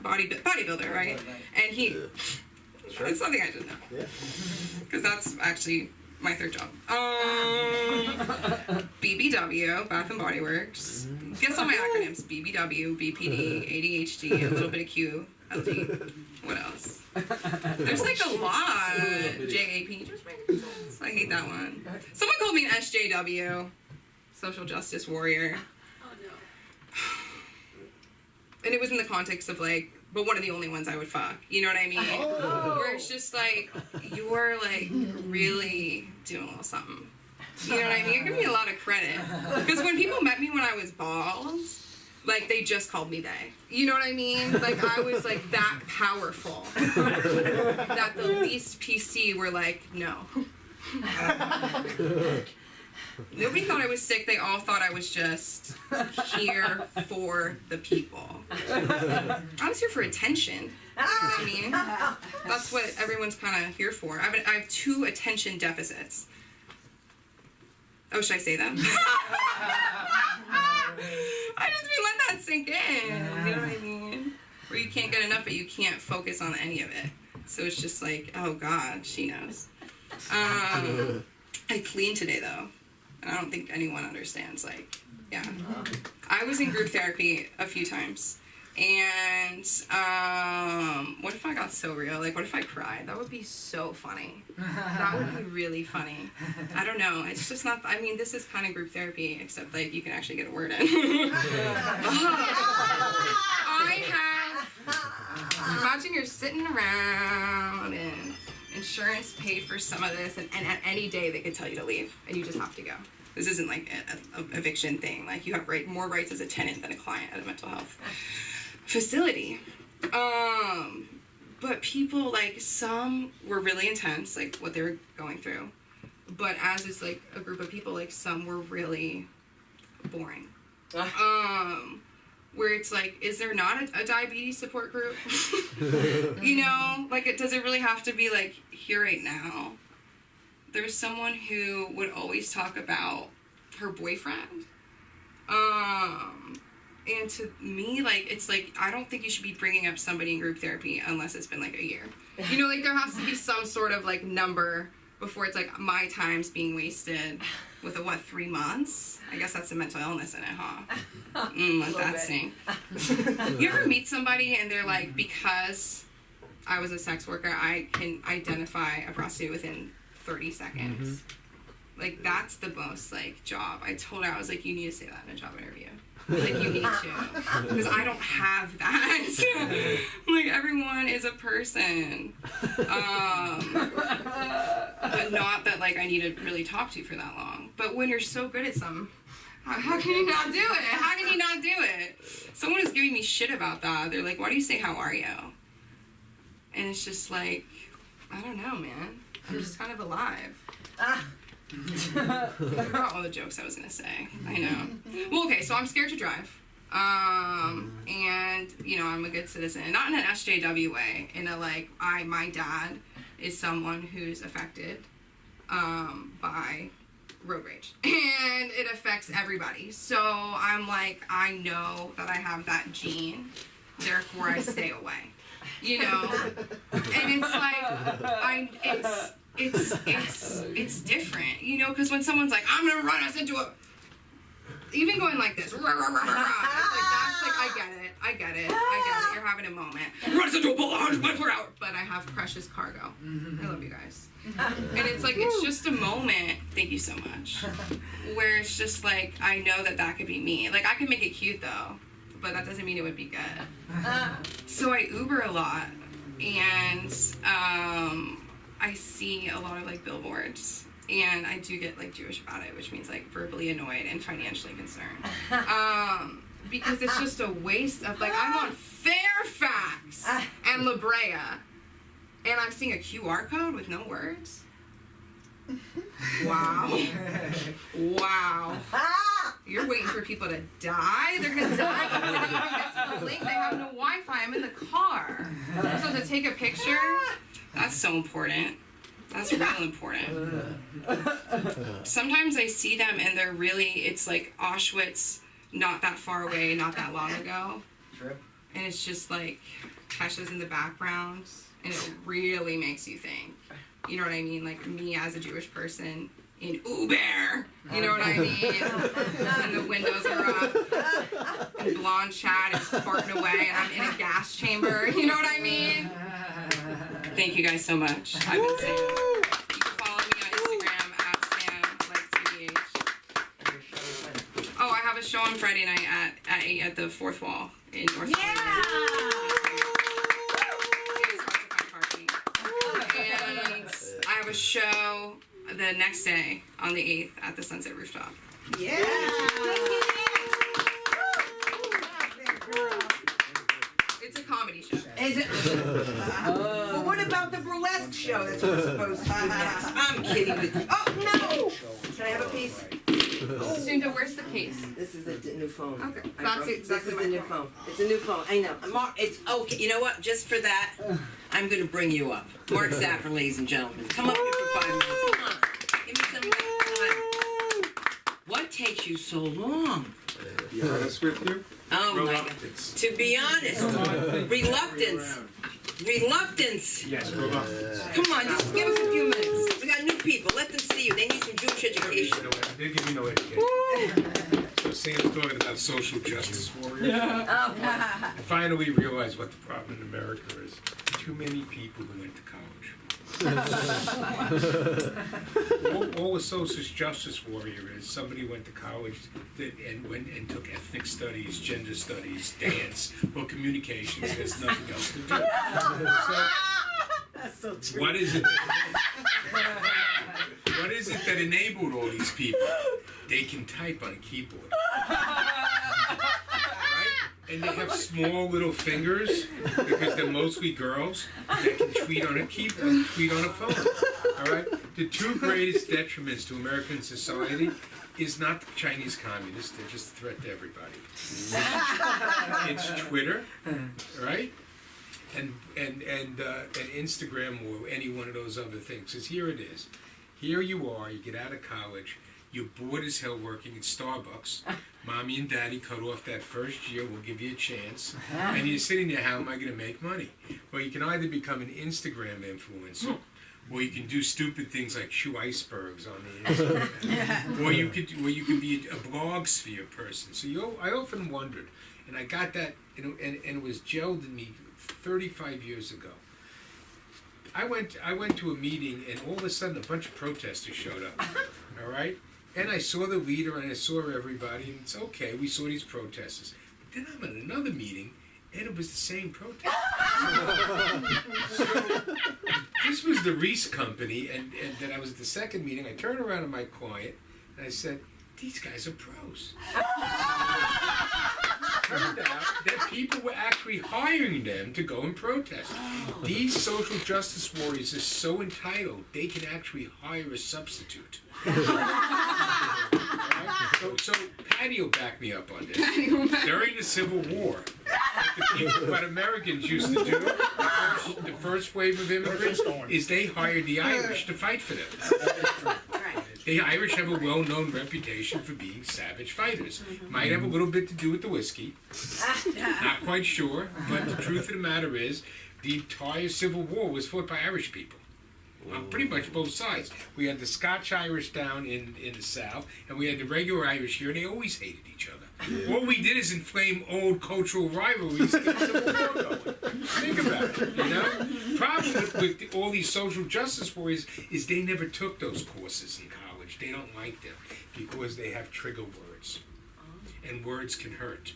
Bodybuilder, right? And he... Sure. It's something I didn't know. Yeah. Because that's actually my third job. BBW, Bath and Body Works. Guess all my acronyms. BBW, BPD, ADHD, a little bit of Q, LD. What else? There's like a lot. JAP. Just making sense. I hate that one. Someone called me an SJW. Social Justice Warrior. Oh no. And it was in the context of like, but one of the only ones I would fuck. You know what I mean? Oh. Where it's just like, you're like really doing a little something. You know what I mean? You're giving me a lot of credit. Because when people met me when I was bald, like, they just called me they. You know what I mean? Like, I was, like, that powerful. That the least PC were like, no. Nobody thought I was sick. They all thought I was just here for the people. I was here for attention. You know what I mean? That's what everyone's kind of here for. I have 2 attention deficits. Oh, should I say them? I just mean let that sink in. You know what I mean? Where you can't get enough, but you can't focus on any of it. So it's just like, oh God, she knows. I cleaned today though. And I don't think anyone understands, like, yeah. I was in group therapy a few times. And what if I got so real? Like, what if I cried? That would be so funny. That would be really funny. I don't know. It's just not, I mean, this is kind of group therapy, except, like, you can actually get a word in. I have, imagine you're sitting around and insurance paid for some of this, and at any day they could tell you to leave, and you just have to go. This isn't like an eviction thing. Like, you have more rights as a tenant than a client at a mental health facility. But people, like, some were really intense, like, what they were going through. But as is, like, a group of people, like, some were really boring. Where it's like, is there not a diabetes support group? You know? Like, does it really have to be, like, here right now? There's someone who would always talk about her boyfriend. And to me, like, it's like, I don't think you should be bringing up somebody in group therapy unless it's been, like, a year. You know, like, there has to be some sort of, like, number before it's, like, my time's being wasted with 3 months? I guess that's a mental illness in it, huh? Let that sink. You ever meet somebody and they're like, because I was a sex worker, I can identify a prostitute within 30 seconds. Mm-hmm. Like, that's the most, like, job. I told her, I was like, you need to say that in a job interview. Like, you need to. Because I don't have that. Like, everyone is a person. But not that, like, I need to really talk to you for that long. But when you're so good at something, how can you not do it? How can you not do it? Someone is giving me shit about that. They're like, why do you say, how are you? And it's just like, I don't know, man. I'm just kind of alive. I forgot all the jokes I was going to say. I know. Well, okay, so I'm scared to drive. And, you know, I'm a good citizen. Not in an SJW way. In a, like, my dad is someone who's affected by road rage. And it affects everybody. So I'm like, I know that I have that gene. Therefore, I stay away. You know? And it's like, it's different, you know, because when someone's like, I'm gonna run us into a, even going like this, it's like, that's like, I get it, you're having a moment. Run us into a bullet 100 miles per hour. But I have precious cargo. I love you guys. And it's like, it's just a moment, thank you so much, where it's just like, I know that could be me. Like, I can make it cute though, but that doesn't mean it would be good. So I Uber a lot, and I see a lot of, like, billboards, and I do get, like, Jewish about it, which means, like, verbally annoyed and financially concerned. Because it's just a waste of, like, I'm on Fairfax and La Brea, and I'm seeing a QR code with no words. Wow. Wow. You're waiting for people to die? They're gonna die before they even get to the link. They have no Wi-Fi. I'm in the car. I'm supposed to take a picture? That's so important. That's real important. Sometimes I see them and they're really, it's like Auschwitz, not that far away, not that long ago. True. And it's just like, Kesha's in the background, and it really makes you think. You know what I mean? Like, me as a Jewish person in Uber. You know what I mean? And the windows are up. And blonde Chad is farting away, and I'm in a gas chamber. You know what I mean? Thank you guys so much. I've been saying it. You can follow me on Instagram @SamLikesTBH. Oh, I have a show on Friday night at 8 at the Fourth Wall in North Carolina. And I have a show the next day on the 8th at the Sunset Rooftop. Yeah. It's a comedy show. Is it? Well, what about the burlesque show that we're supposed to do next? I'm kidding with you. Oh, no! Can I have a piece? Sunta, where's the case? This is a new phone. Okay, I that's broke- exactly This my is a new point. phone. It's a new phone. I know. It's okay. You know what? Just for that, I'm going to bring you up. Mark Saffron, ladies and gentlemen. Come up here for 5 minutes. Come on. Give me some time. What takes you so long? Be honest with you. Oh my God. Reluctance. To be honest, reluctance. Reluctance. Yes, reluctance. Come on, just give us a few minutes. We got new people. Let them see you. They need some Jewish education. They give me no education. So Sam's talking about social justice warriors. I finally realized what the problem in America is. Too many people who went to college. all a social justice warrior is somebody went to college and took ethnic studies, gender studies, dance, or communications. There's nothing else to do. That's so true. What is it? What is it that enabled all these people? They can type on a keyboard. And they have small little fingers because they're mostly girls that can tweet on a keyboard, tweet on a phone. All right. The two greatest detriments to American society is not the Chinese communists; they're just a threat to everybody. It's Twitter, right? And Instagram or any one of those other things. Because here it is. Here you are. You get out of college. You're bored as hell working at Starbucks. Mommy and Daddy cut off that first year. We'll give you a chance. And you're sitting there, how am I going to make money? Well, you can either become an Instagram influencer, or you can do stupid things like chew icebergs on the Instagram. Or you could be a blogosphere person. So I often wondered, and I got that, and it was gelled in me 35 years ago. I went to a meeting, and all of a sudden a bunch of protesters showed up. All right. And I saw the leader and I saw everybody, and it's okay, we saw these protesters. But then I'm at another meeting, and it was the same protest. So, this was the Reese Company, and then I was at the second meeting. I turned around to my client, and I said, these guys are pros. Turned out that people were actually hiring them to go and protest. These social justice warriors are so entitled, they can actually hire a substitute. So Patty will back me up on this. During the Civil War, what Americans used to do, the first wave of immigrants, is they hired the Irish to fight for them. The Irish have a well-known reputation for being savage fighters. Might have a little bit to do with the whiskey. Not quite sure, but the truth of the matter is, the entire Civil War was fought by Irish people. Pretty much both sides. We had the Scotch-Irish down in the South, and we had the regular Irish here, and they always hated each other. Yeah. What we did is inflame old cultural rivalries to the Civil War going. Think about it, you know? Problem with all these social justice warriors is they never took those courses in college. They don't like them because they have trigger words. And words can hurt.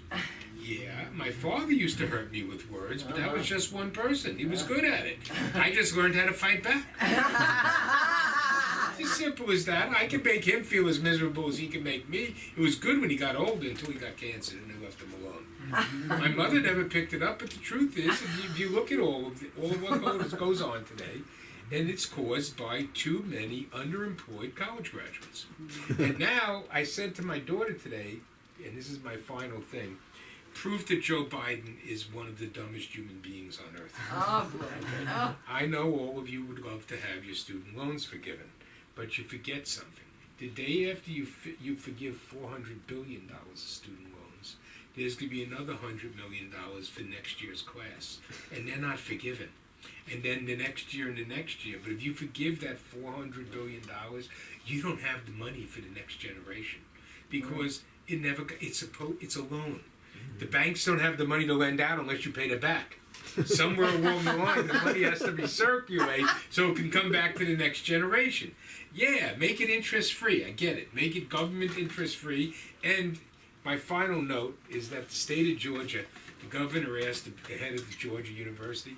Yeah, my father used to hurt me with words, but that was just one person. He was good at it. I just learned how to fight back. It's as simple as that. I can make him feel as miserable as he can make me. It was good when he got older until he got cancer and they left him alone. My mother never picked it up, but the truth is, if you look at all of what goes on today, and it's caused by too many underemployed college graduates. And now, I said to my daughter today, and this is my final thing, proof that Joe Biden is one of the dumbest human beings on earth. Oh, boy. Oh. I know all of you would love to have your student loans forgiven, but you forget something. The day after you forgive $400 billion of student loans, there's going to be another $100 million for next year's class, and they're not forgiven. And then the next year and the next year. But if you forgive that $400 billion, you don't have the money for the next generation, because it's a loan. The banks don't have the money to lend out unless you pay it back. Somewhere along the line, the money has to recirculate so it can come back to the next generation. Yeah, make it interest-free. I get it. Make it government interest-free. And my final note is that the state of Georgia, the governor asked the head of the Georgia University,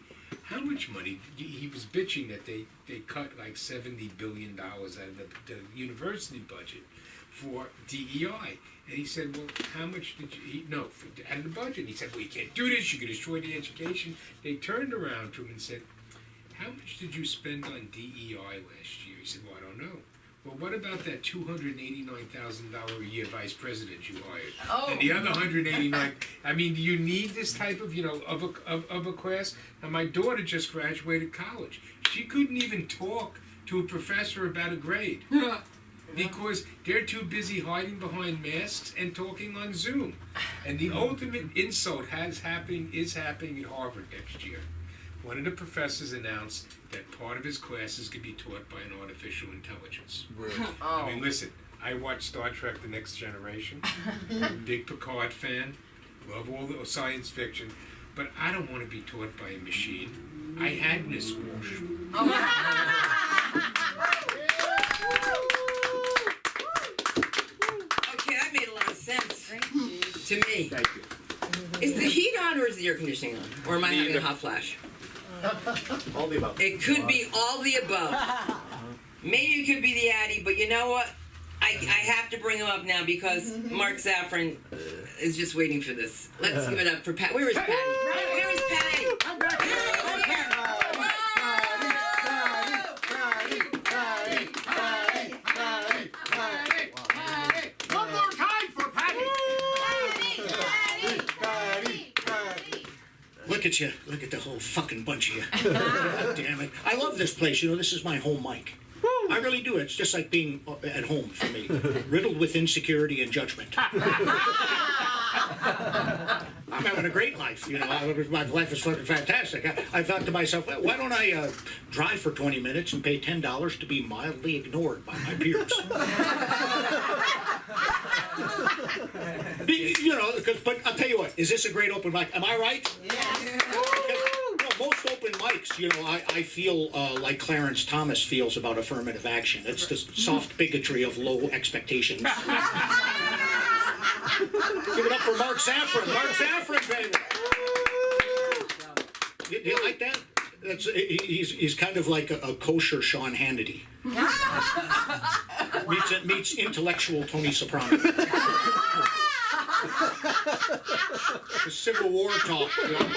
how much money? He was bitching that they cut like $70 billion out of the university budget for DEI. And he said, well, how much did you, out of the budget. And he said, well, you can't do this, you can destroy the education. They turned around to him and said, how much did you spend on DEI last year? He said, well, I don't know. Well, what about that $289,000 a year vice president you hired? Oh. And the other 189, I mean, do you need this type of, of a class? Now, my daughter just graduated college. She couldn't even talk to a professor about a grade. Because they're too busy hiding behind masks and talking on Zoom. And the ultimate insult is happening at Harvard next year. One of the professors announced that part of his classes could be taught by an artificial intelligence. Really? I mean, listen, I watch Star Trek The Next Generation. Big Picard fan. Love all the science fiction. But I don't want to be taught by a machine. I had Miss Walsh. Okay, that made a lot of sense to me. Thank you. Is the heat on or is the air conditioning on? Or am I having a hot flash? All the above. It could be all the above. Maybe it could be the Addy, but you know what? I have to bring him up now because Mark Safran is just waiting for this. Let's give it up for Pat. Where is Patty? Where is Patty? I'm back here. I'm back. One more time for Patty. Look at you. Look at the whole fucking bunch of you. God damn it. I love this place. You know, this is my home mic. I really do. It's just like being at home for me. Riddled with insecurity and judgment. I'm having a great life. You know, my life is fucking fantastic. I thought to myself, well, why don't I drive for 20 minutes and pay $10 to be mildly ignored by my peers? You know, but I'll tell you what, is this a great open mic? Am I right? Yes. Most open mics, you know, I feel like Clarence Thomas feels about affirmative action. It's the soft bigotry of low expectations. Give it up for Mark Safran. Mark Safran, baby. Do you like that? He's kind of like a kosher Sean Hannity. meets intellectual Tony Soprano. The Civil War talk. You know,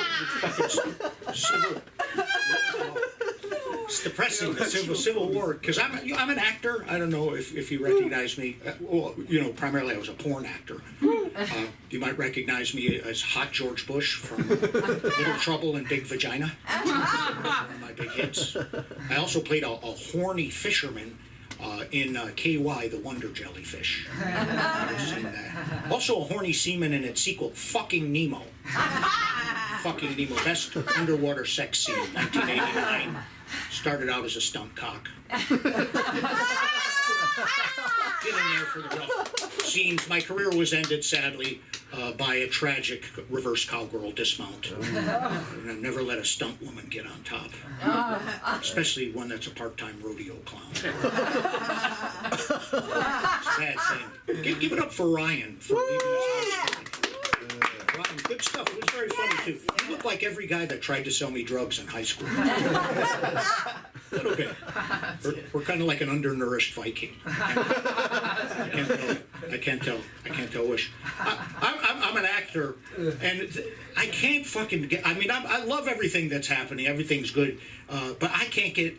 it's depressing, the Civil War. Because I'm an actor. I don't know if you recognize me. Well, you know, primarily I was a porn actor. You might recognize me as Hot George Bush from Little Trouble and Big Vagina. One of my big hits. I also played a horny fisherman in KY, the Wonder Jellyfish. I've seen that. Also a horny seaman in its sequel, Fucking Nemo. Fucking Nemo, best underwater sex scene, 1989. Started out as a stunt cock. Get in there for the rough scenes. My career was ended, sadly, by a tragic reverse cowgirl dismount. And I've never let a stunt woman get on top. Especially one that's a part-time rodeo clown. Sad thing. Give it up for Ryan for leaving his house. Ryan, good stuff. It was very funny, too. You look like every guy that tried to sell me drugs in high school. A little bit. We're kind of like an undernourished Viking. I can't tell which. I'm an actor, and I can't fucking get. I mean, I love everything that's happening. Everything's good, but I can't.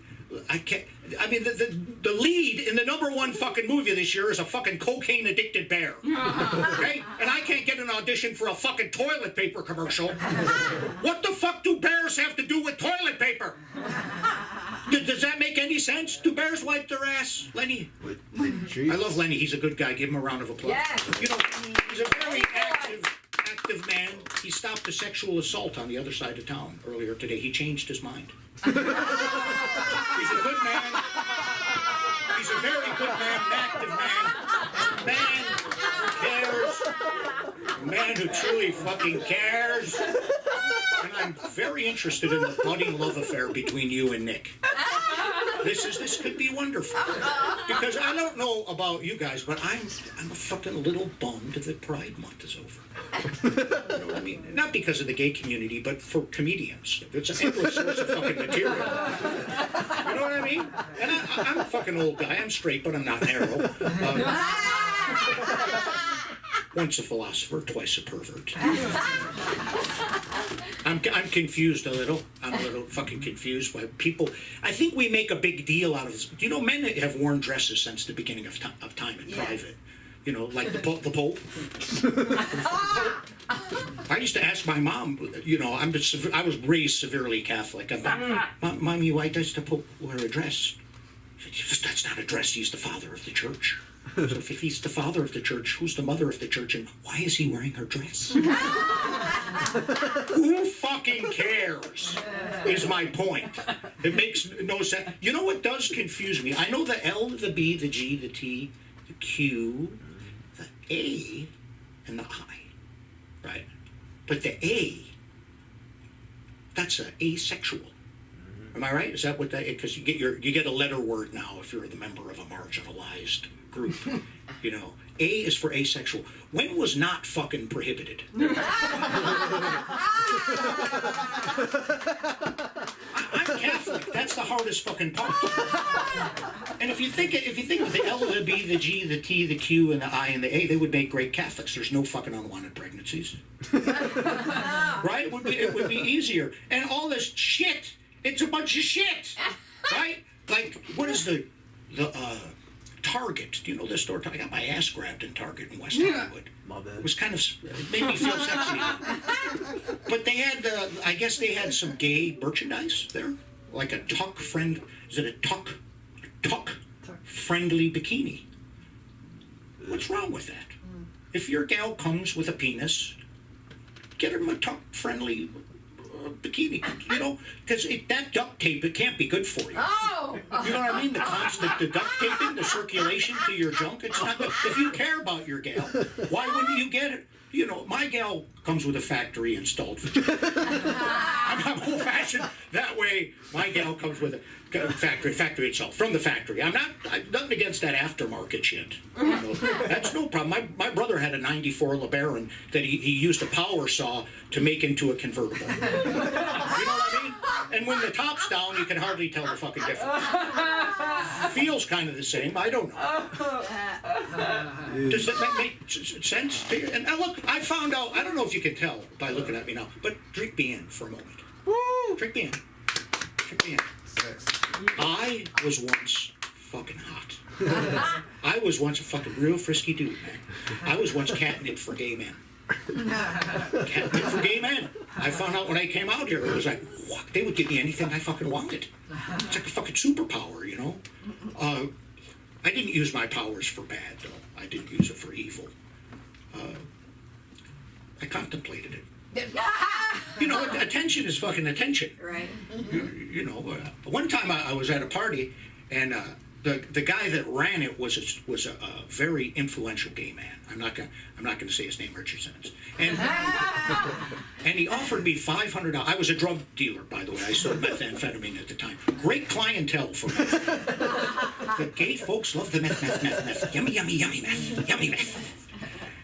I mean, the lead in the #1 fucking movie this year is a fucking cocaine addicted bear. Okay, and I can't get an audition for a fucking toilet paper commercial. What the fuck do bears have to do with toilet paper? Does that make any sense? Do bears wipe their ass, Lenny? I love Lenny. He's a good guy. Give him a round of applause. Yes. You know, he's a very active man. He stopped a sexual assault on the other side of town earlier today. He changed his mind. He's a good man. He's a very good man, an active man. A man who truly fucking cares. And I'm very interested in the budding love affair between you and Nick. This could be wonderful. Because I don't know about you guys, but I'm a fucking little bummed that Pride Month is over. You know what I mean? Not because of the gay community, but for comedians. It's an endless source of fucking material. You know what I mean? And I'm a fucking old guy. I'm straight, but I'm not narrow. Once a philosopher, twice a pervert. I'm confused a little. I'm a little fucking confused by people. I think we make a big deal out of this. You know, men have worn dresses since the beginning of time in private. You know, like the Pope. I used to ask my mom, you know, I was raised severely Catholic. I thought, Mommy, why does the Pope wear a dress? She said, that's not a dress. He's the father of the church. So if he's the father of the church, who's the mother of the church, and why is he wearing her dress? Who fucking cares, is my point. It makes no sense. You know what does confuse me? I know the L, the B, the G, the T, the Q, the A, and the I, right? But the A, that's asexual. Am I right? Is that what that? Because you get a letter word now if you're the member of a marginalized group. You know, A is for asexual. When was not fucking prohibited? I'm Catholic. That's the hardest fucking part. And if you think of the L, the B, the G, the T, the Q, and the I, and the A, they would make great Catholics. There's no fucking unwanted pregnancies, right? It would be easier. And all this shit. It's a bunch of shit, right? Like, what is the Target? Do you know this store? I got my ass grabbed in Target in West Hollywood. My bad. It was kind of, it made me feel sexy. But they had, I guess they had some gay merchandise there, like a tuck friend. Is it a tuck friendly bikini? What's wrong with that? If your gal comes with a penis, get her a tuck friendly bikini, you know, because that duct tape, it can't be good for you. Oh! You know what I mean? The duct taping, the circulation to your junk, it's not good. If you care about your gal, why wouldn't you get it? You know, my gal comes with a factory installed vagina. I'm old-fashioned that way. My gal comes with a factory itself, from the factory. I'm nothing against that aftermarket shit. You know, that's no problem. My brother had a 94 LeBaron that he used a power saw to make into a convertible. You know what I mean? And when the top's down, you can hardly tell the fucking difference. Feels kind of the same. I don't know. Does that make sense to you? And now look, I found out, I don't know if you can tell by looking at me now, but drink me in for a moment. Woo! Drink me in. Drink me in. I was once fucking hot. I was once a fucking real frisky dude, man. I was once catnip for gay men. Catnip for gay men. I found out when I came out here, it was like, what? They would give me anything I fucking wanted. It's like a fucking superpower, you know? I didn't use my powers for bad, though. I didn't use it for evil. I contemplated it. You know, attention is fucking attention. Right. You know, one time I was at a party, and the guy that ran it was a very influential gay man. I'm not gonna say his name, Richard Simmons. And he offered me $500. I was a drug dealer, by the way. I sold methamphetamine at the time. Great clientele for meth. The gay folks love the meth. Yummy, yummy, yummy meth. Yummy meth.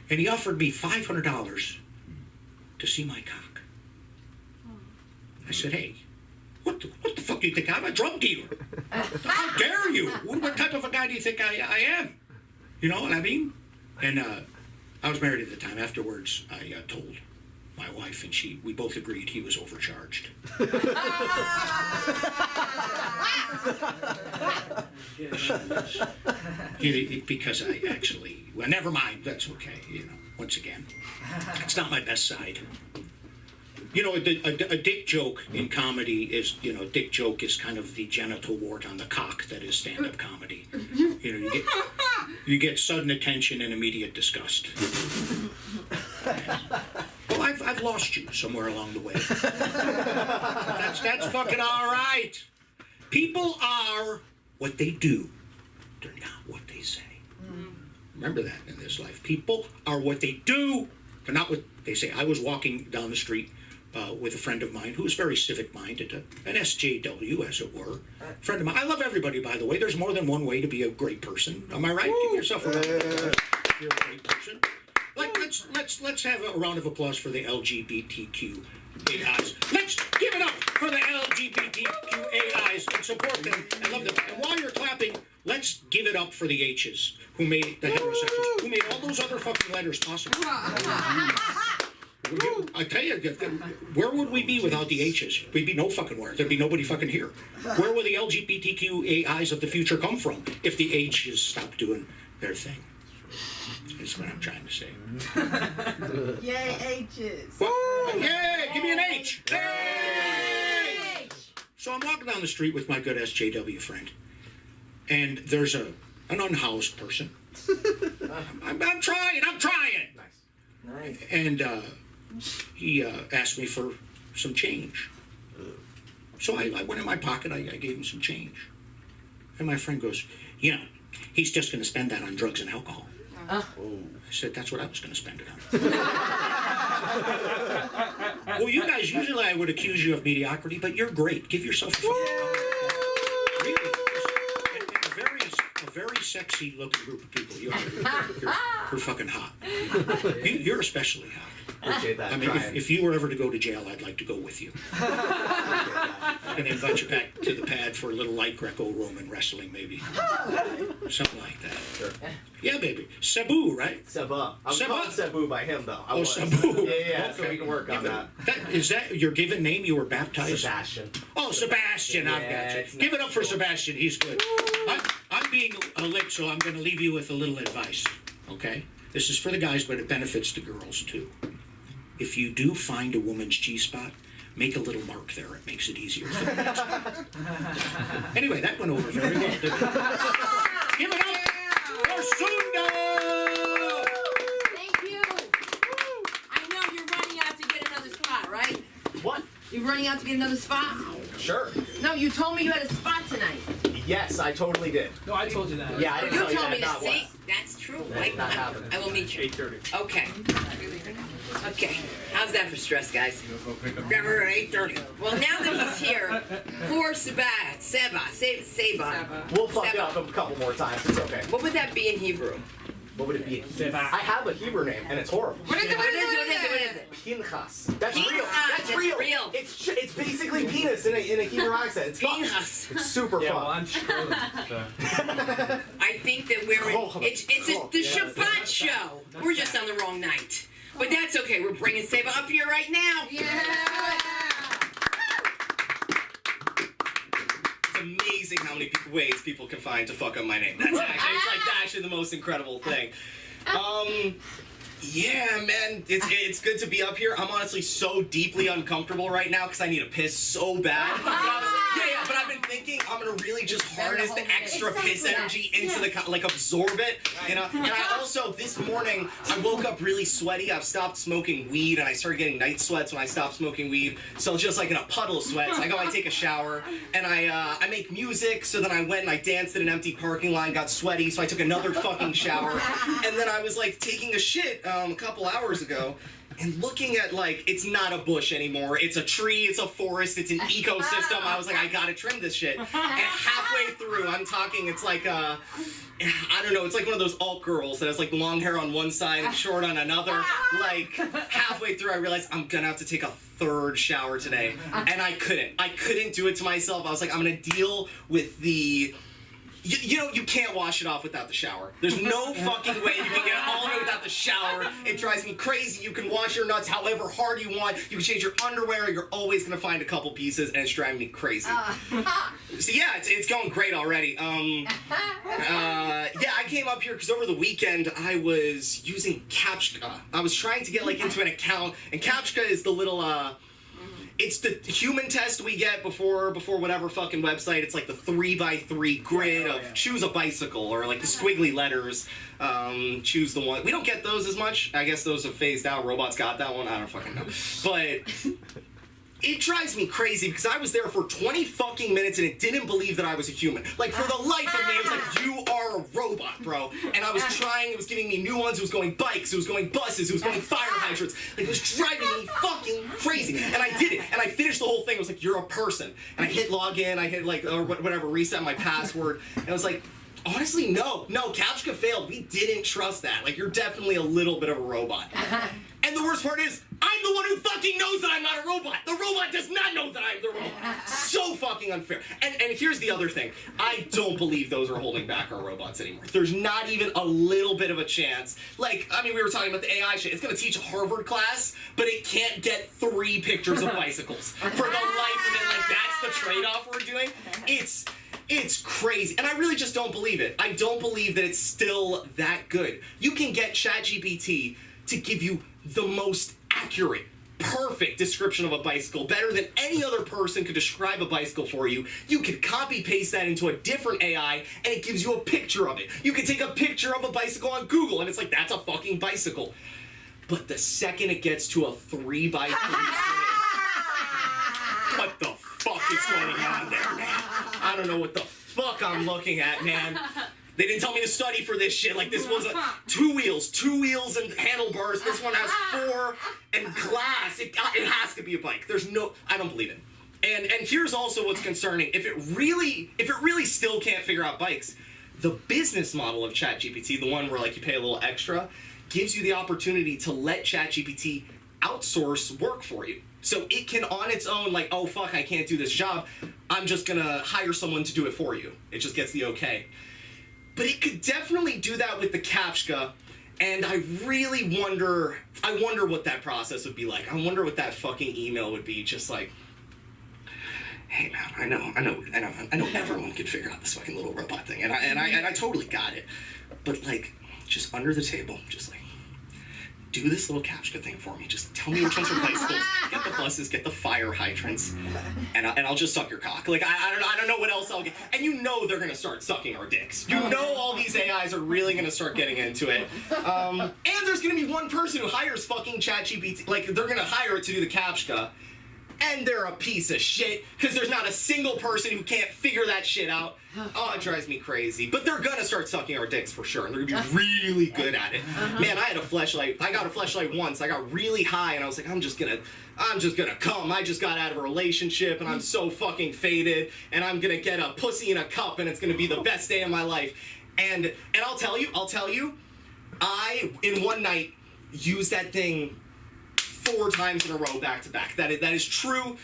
And he offered me $500 to see my cock. I said, hey, what the fuck do you think? I'm a drug dealer. How dare you? What type of a guy do you think I am? You know what I mean? And I was married at the time. Afterwards, I told my wife, and we both agreed he was overcharged. Because I actually, well, never mind. That's okay. You know, once again, it's not my best side. You know, a dick joke in comedy is, you know, dick joke is kind of the genital wart on the cock that is stand-up comedy. You know, you get sudden attention and immediate disgust. Well, I've lost you somewhere along the way. That's fucking all right. People are what they do. They're not what they say. Remember that in this life. People are what they do. They're not what they say. I was walking down the street with a friend of mine who's very civic-minded, an SJW, as it were. Friend of mine. I love everybody, by the way. There's more than one way to be a great person. Am I right? Give yourself a round of applause if you're a great person. Like, let's have a round of applause for the LGBTQ AIs. Let's give it up for the LGBTQ AIs and support them and love them. And while you're clapping, let's give it up for the H's who made the heterosexuals, who made all those other fucking letters possible. I tell you, where would we be without the H's? We'd be no fucking where. There'd be nobody fucking here. Where would the LGBTQ AIs of the future come from if the H's stopped doing their thing? That's what I'm trying to say. Yay, H's. Well, yay! Give me an H! Hey! So I'm walking down the street with my good SJW friend, and there's an unhoused person. I'm trying! Nice. And he asked me for some change. So I went in my pocket, I gave him some change. And my friend goes, you know, he's just going to spend that on drugs and alcohol. I said, that's what I was going to spend it on. Well, you guys, usually I would accuse you of mediocrity, but you're great. Give yourself a fucking really, a very sexy looking group of people. You're fucking hot. You're especially hot. Appreciate that. I mean, if you were ever to go to jail, I'd like to go with you. And invite you back to the pad for a little light Greco-Roman wrestling, maybe. Something like that. Sure. Yeah, baby. Cebu, right? Seba. I'm Seba. called Cebu by him, though. I Oh, was. Cebu. Yeah, so we can work on that. Is that your given name? You were baptized? Sebastian. Oh, Sebastian. I've Yeah, got you. it's Give it not up for cool. Sebastian. He's good. I'm being a lick, so I'm going to leave you with a little advice, okay? This is for the guys, but it benefits the girls, too. If you do find a woman's G-spot, make a little mark there. It makes it easier for the next time. Anyway, that went over very well, didn't it? Give it up for Sunda! Thank you. I know you're running out to get another spot, right? What? You're running out to get another spot? Sure. No, you told me you had a spot tonight. Yes, I totally did. No, I told you that. Yeah, I didn't You tell you told that. me to Not see. what. That's true. That's not happening. I will meet you. 8:30. Okay. Okay. How's that for stress, guys? Go pick up. Never 8:30. Well, now that he's here, poor Seba. We'll fuck it up a couple more times. It's okay. What would that be in Hebrew? What would it be? I have a Hebrew name, and it's horrible. What is it? What is it? What is it? What is it? Pinchas. That's real. Pinchas, That's it's real. real. It's basically penis in a Hebrew accent. It's fun. Pinchas. It's super Yeah, fun. well, I'm scrolling. I think that we're it's the Shabbat show. We're just on the wrong night. But that's okay. We're bringing Seba up here right now. It's amazing how many ways people can find to fuck up my name. It's actually the most incredible thing. Yeah, man, it's good to be up here. I'm honestly so deeply uncomfortable right now because I need a piss so bad. But I've been thinking I'm gonna really just harness the extra piss energy into the absorb it, you know. And I also this morning I woke up really sweaty. I've stopped smoking weed and I started getting night sweats when I stopped smoking weed. So just like in a puddle of sweats, I go, I take a shower and I make music. So then I went and I danced in an empty parking lot, got sweaty. So I took another fucking shower, and then I was like taking a shit a couple hours ago. And looking at, it's not a bush anymore. It's a tree, it's a forest, it's an ecosystem. I was like, I gotta trim this shit. And halfway through, I'm talking, it's like, I don't know, it's like one of those alt girls that has, long hair on one side and short on another. Halfway through, I realized I'm gonna have to take a third shower today. And I couldn't do it to myself. I was like, I'm gonna deal with the... You know, you can't wash it off without the shower. There's no fucking way you can get it all in without the shower. It drives me crazy. You can wash your nuts however hard you want. You can change your underwear. You're always going to find a couple pieces, and it's driving me crazy. So, yeah, it's going great already. I came up here because over the weekend I was using Captcha. I was trying to get, into an account, and Captcha is the little, it's the human test we get before whatever fucking website. It's like the 3x3 grid of choose a bicycle or the squiggly letters. Choose the one. We don't get those as much. I guess those have phased out. Robots got that one. I don't fucking know. But it drives me crazy because I was there for 20 fucking minutes and it didn't believe that I was a human. Like, for the life of me, it was like, you are a robot, bro. And I was trying, it was giving me new ones, it was going bikes, it was going buses, it was going fire hydrants. Like, it was driving me fucking crazy. And I did it, and I finished the whole thing. It was like, you're a person. And I hit login, I hit like, whatever, reset my password. And I was like, honestly, no, Captcha failed. We didn't trust that. Like, you're definitely a little bit of a robot. And the worst part is, I'm the one who fucking knows that I'm not a robot. The robot does not know that I'm the robot. So fucking unfair. And here's the other thing. I don't believe those are holding back our robots anymore. There's not even a little bit of a chance. Like, I mean, we were talking about the AI shit. It's going to teach a Harvard class, but it can't get 3 pictures of bicycles. For the life of it, like, that's the trade-off we're doing. It's crazy. And I really just don't believe it. I don't believe that it's still that good. You can get ChatGPT to give you the most accurate, perfect description of a bicycle, better than any other person could describe a bicycle for you. You can copy-paste that into a different AI, and it gives you a picture of it. You can take a picture of a bicycle on Google, and it's like, that's a fucking bicycle. But the second it gets to a 3x3, what the fuck is going on there, man? I don't know what the fuck I'm looking at, man. They didn't tell me to study for this shit. Like, this was a 2 wheels and handlebars. This one has 4 and glass. It has to be a bike. I don't believe it. And here's also what's concerning. If it really still can't figure out bikes, the business model of ChatGPT, the one where like you pay a little extra, gives you the opportunity to let ChatGPT outsource work for you. So it can on its own, like, oh fuck, I can't do this job. I'm just gonna hire someone to do it for you. It just gets the okay. But it could definitely do that with the Captcha, and I really wonder what that process would be like. I wonder what that fucking email would be, just like, hey man, I know everyone could figure out this fucking little robot thing, and I totally got it. But like, just under the table, just like, do this little Captcha thing for me. Just tell me which ones are bicycles, get the buses, get the fire hydrants, and I'll just suck your cock. Like, I don't know what else I'll get. And you know they're gonna start sucking our dicks. You know all these AIs are really gonna start getting into it. And there's gonna be one person who hires fucking ChatGPT. Like, they're gonna hire it to do the Captcha, and they're a piece of shit because there's not a single person who can't figure that shit out. Oh, it drives me crazy. But they're gonna start sucking our dicks for sure, and they're gonna be really good at it. Man, I got a fleshlight once. I got really high, and I was like, I'm just gonna come. I just got out of a relationship, and I'm so fucking faded, and I'm gonna get a pussy in a cup, and it's gonna be the best day of my life. And I'll tell you, I in one night used that thing 4 times in a row, back to back. That is true,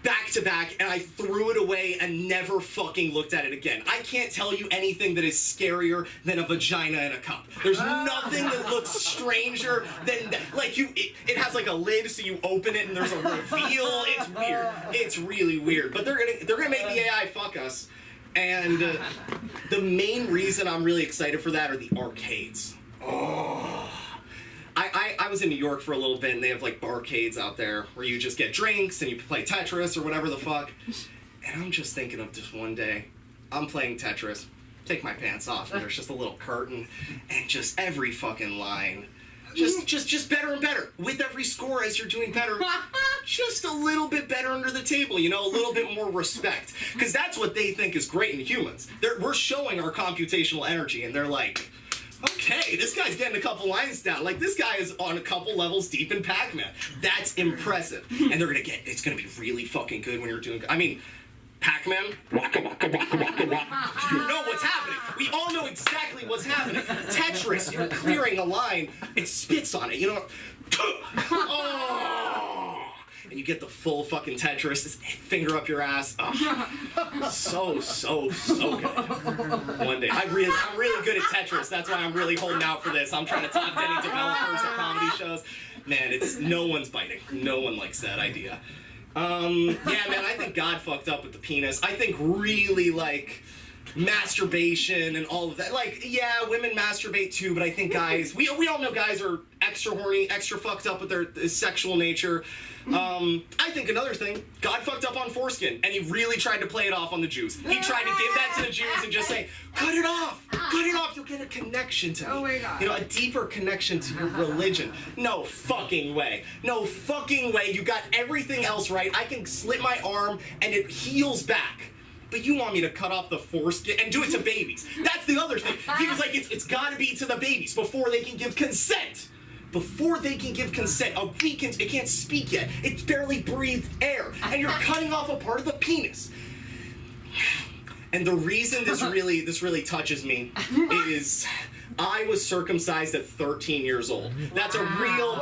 back to back, and I threw it away and never fucking looked at it again. I can't tell you anything that is scarier than a vagina in a cup. There's nothing that looks stranger than that. Like, it has like a lid, so you open it and there's a reveal. It's weird. It's really weird. But they're gonna make the AI fuck us. And the main reason I'm really excited for that are the arcades. Oh. I was in New York for a little bit, and they have like barcades out there where you just get drinks and you play Tetris or whatever the fuck. And I'm just thinking of just one day, I'm playing Tetris, take my pants off, and there's just a little curtain, and just every fucking line, just better and better with every score as you're doing better. Just a little bit better under the table, you know, a little bit more respect, because that's what they think is great in humans. We're showing our computational energy, and they're like, okay, this guy's getting a couple lines down. Like, this guy is on a couple levels deep in Pac-Man. That's impressive. And it's gonna be really fucking good when you're doing, I mean, Pac-Man, waka waka waka waka waka. You know what's happening. We all know exactly what's happening. Tetris, you're clearing a line, it spits on it, you know? Oh! And you get the full fucking Tetris, this finger up your ass. Oh, so good. One day. I'm really good at Tetris. That's why I'm really holding out for this. I'm trying to talk to any developers at comedy shows. Man, no one's biting. No one likes that idea. Yeah, man, I think God fucked up with the penis. I think really, like, masturbation and all of that. Like, yeah, women masturbate too, but I think guys, we all know guys are extra horny, extra fucked up with their sexual nature. I think another thing, God fucked up on foreskin, and he really tried to play it off on the Jews. He tried to give that to the Jews and just say, cut it off, you'll get a connection to me. Oh my God. You know, a deeper connection to your religion. No fucking way. No fucking way. You got everything else right. I can slit my arm and it heals back. But you want me to cut off the foreskin and do it to babies. That's the other thing. He was like, it's gotta be to the babies before they can give consent. Before they can give consent, it can't speak yet. It's barely breathed air. And you're cutting off a part of the penis. And the reason this really touches me is I was circumcised at 13 years old. That's a real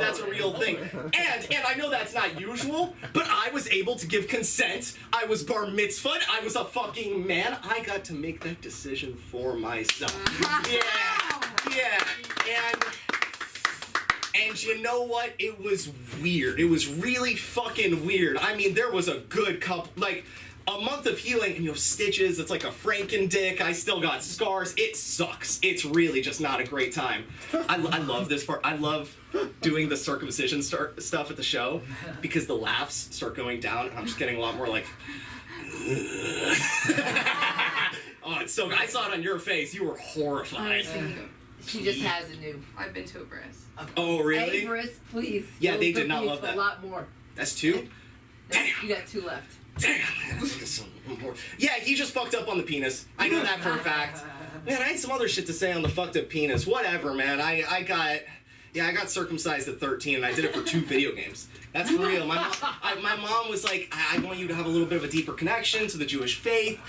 thing. And I know that's not usual, but I was able to give consent. I was bar mitzvahed. I was a fucking man. I got to make that decision for myself. Yeah. And you know what? It was weird. It was really fucking weird. I mean, there was a good couple, like, a month of healing, and you know, stitches, it's like a Franken dick, I still got scars, it sucks. It's really just not a great time. I love this part. I love doing the circumcision stuff at the show, because the laughs start going down, and I'm just getting a lot more like, oh, it's so good. I saw it on your face, you were horrified. She just has a new. I've been to a bris. Oh, really? Hey, Briss, please. Yeah, they did not love that. A lot more. That's 2? Damn. You got 2 left. Damn. Yeah, he just fucked up on the penis. I know that for a fact. Man, I had some other shit to say on the fucked up penis. Whatever, man. I got circumcised at 13, and I did it for 2 video games. That's for real. My mom was like, I want you to have a little bit of a deeper connection to the Jewish faith.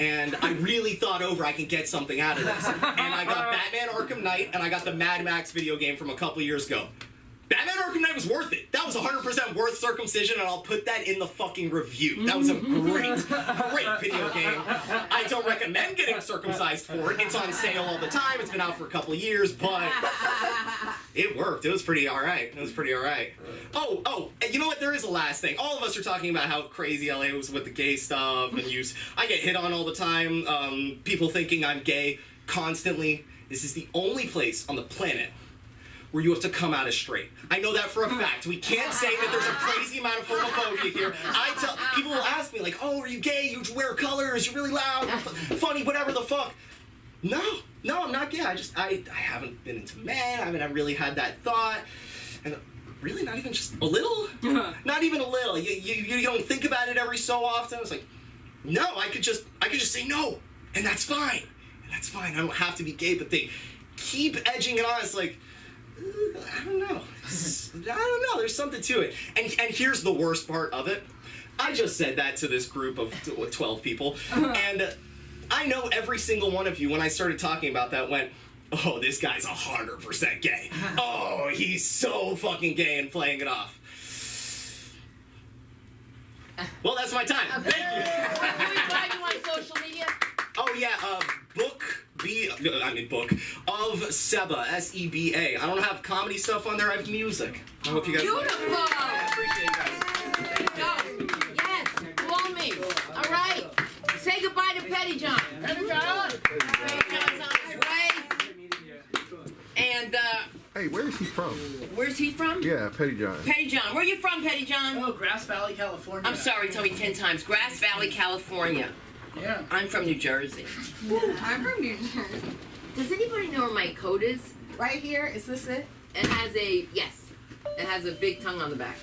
And I really thought over, I can get something out of this. And I got Batman Arkham Knight, and I got the Mad Max video game from a couple years ago. Batman Arkham Knight was worth it. That was 100% worth circumcision, and I'll put that in the fucking review. That was a great video game. I don't recommend getting circumcised for it. It's on sale all the time. It's been out for a couple of years, but it worked. It was pretty alright. Oh, and you know what? There is a last thing. All of us are talking about how crazy LA was with the gay stuff, and I get hit on all the time. People thinking I'm gay constantly. This is the only place on the planet where you have to come out as straight. I know that for a fact. We can't say that there's a crazy amount of homophobia here. People will ask me, like, oh, are you gay? You wear colors, you're really loud, funny, whatever the fuck. No, I'm not gay. I haven't been into men. I haven't really had that thought. And really not even just a little? Not even a little. You don't think about it every so often. It's like, no, I could just say no. And that's fine. I don't have to be gay, but they keep edging it on. It's like, I don't know. There's something to it. And here's the worst part of it. I just said that to this group of 12 people. And I know every single one of you, when I started talking about that, went, oh, this guy's 100% gay. Oh, he's so fucking gay and playing it off. Well, that's my time. Thank you. Can we find you on social media? Oh, yeah, book of Seba, S-E-B-A. I don't have comedy stuff on there, I have music. I hope you guys like it. Beautiful! I appreciate you guys. Yes, call me. All right. Say goodbye to Petty John. Petty John! Petty John's on his way. And, hey, where is he from? Where's he from? Yeah, Petty John. Petty John. Where are you from, Petty John? Oh, Grass Valley, California. I'm sorry, tell me 10 times. Grass Valley, California. Yeah. I'm from New Jersey. I'm from New Jersey. Does anybody know where my coat is? Right here. Is this it? It has a big tongue on the back.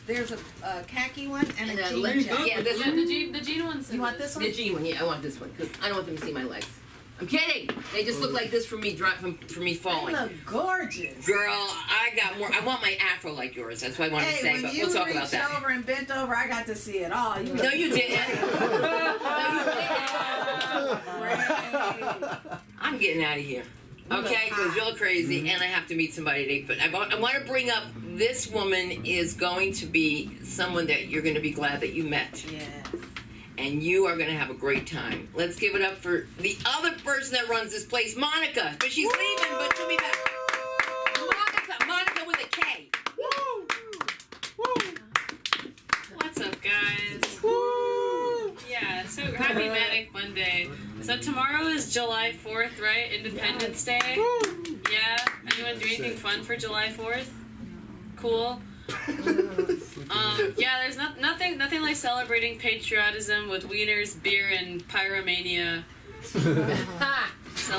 There's a khaki one and a jean jacket. Yeah, this one. The jean one. You want this one? The jean one. Yeah, I want this one because I don't want them to see my legs. I'm kidding. They just look like this from me falling. They look gorgeous. Girl, I got more. I want my afro like yours. That's what I wanted to say, but we'll talk about that. When you reached over and bent over, I got to see it all. No, you didn't. I'm getting out of here. Okay, because you're crazy, and I have to meet somebody today. But I want to bring up this woman is going to be someone that you're going to be glad that you met. Yes. And you are going to have a great time. Let's give it up for the other person that runs this place, Monica. But she's leaving, but she'll be back. Monica with a K. What's up, guys? Yeah, so happy Manic Monday. So tomorrow is July 4th, right? Independence Day. Yeah? Anyone do anything fun for July 4th? Cool. Yeah, there's nothing like celebrating patriotism with wieners, beer, and pyromania. So,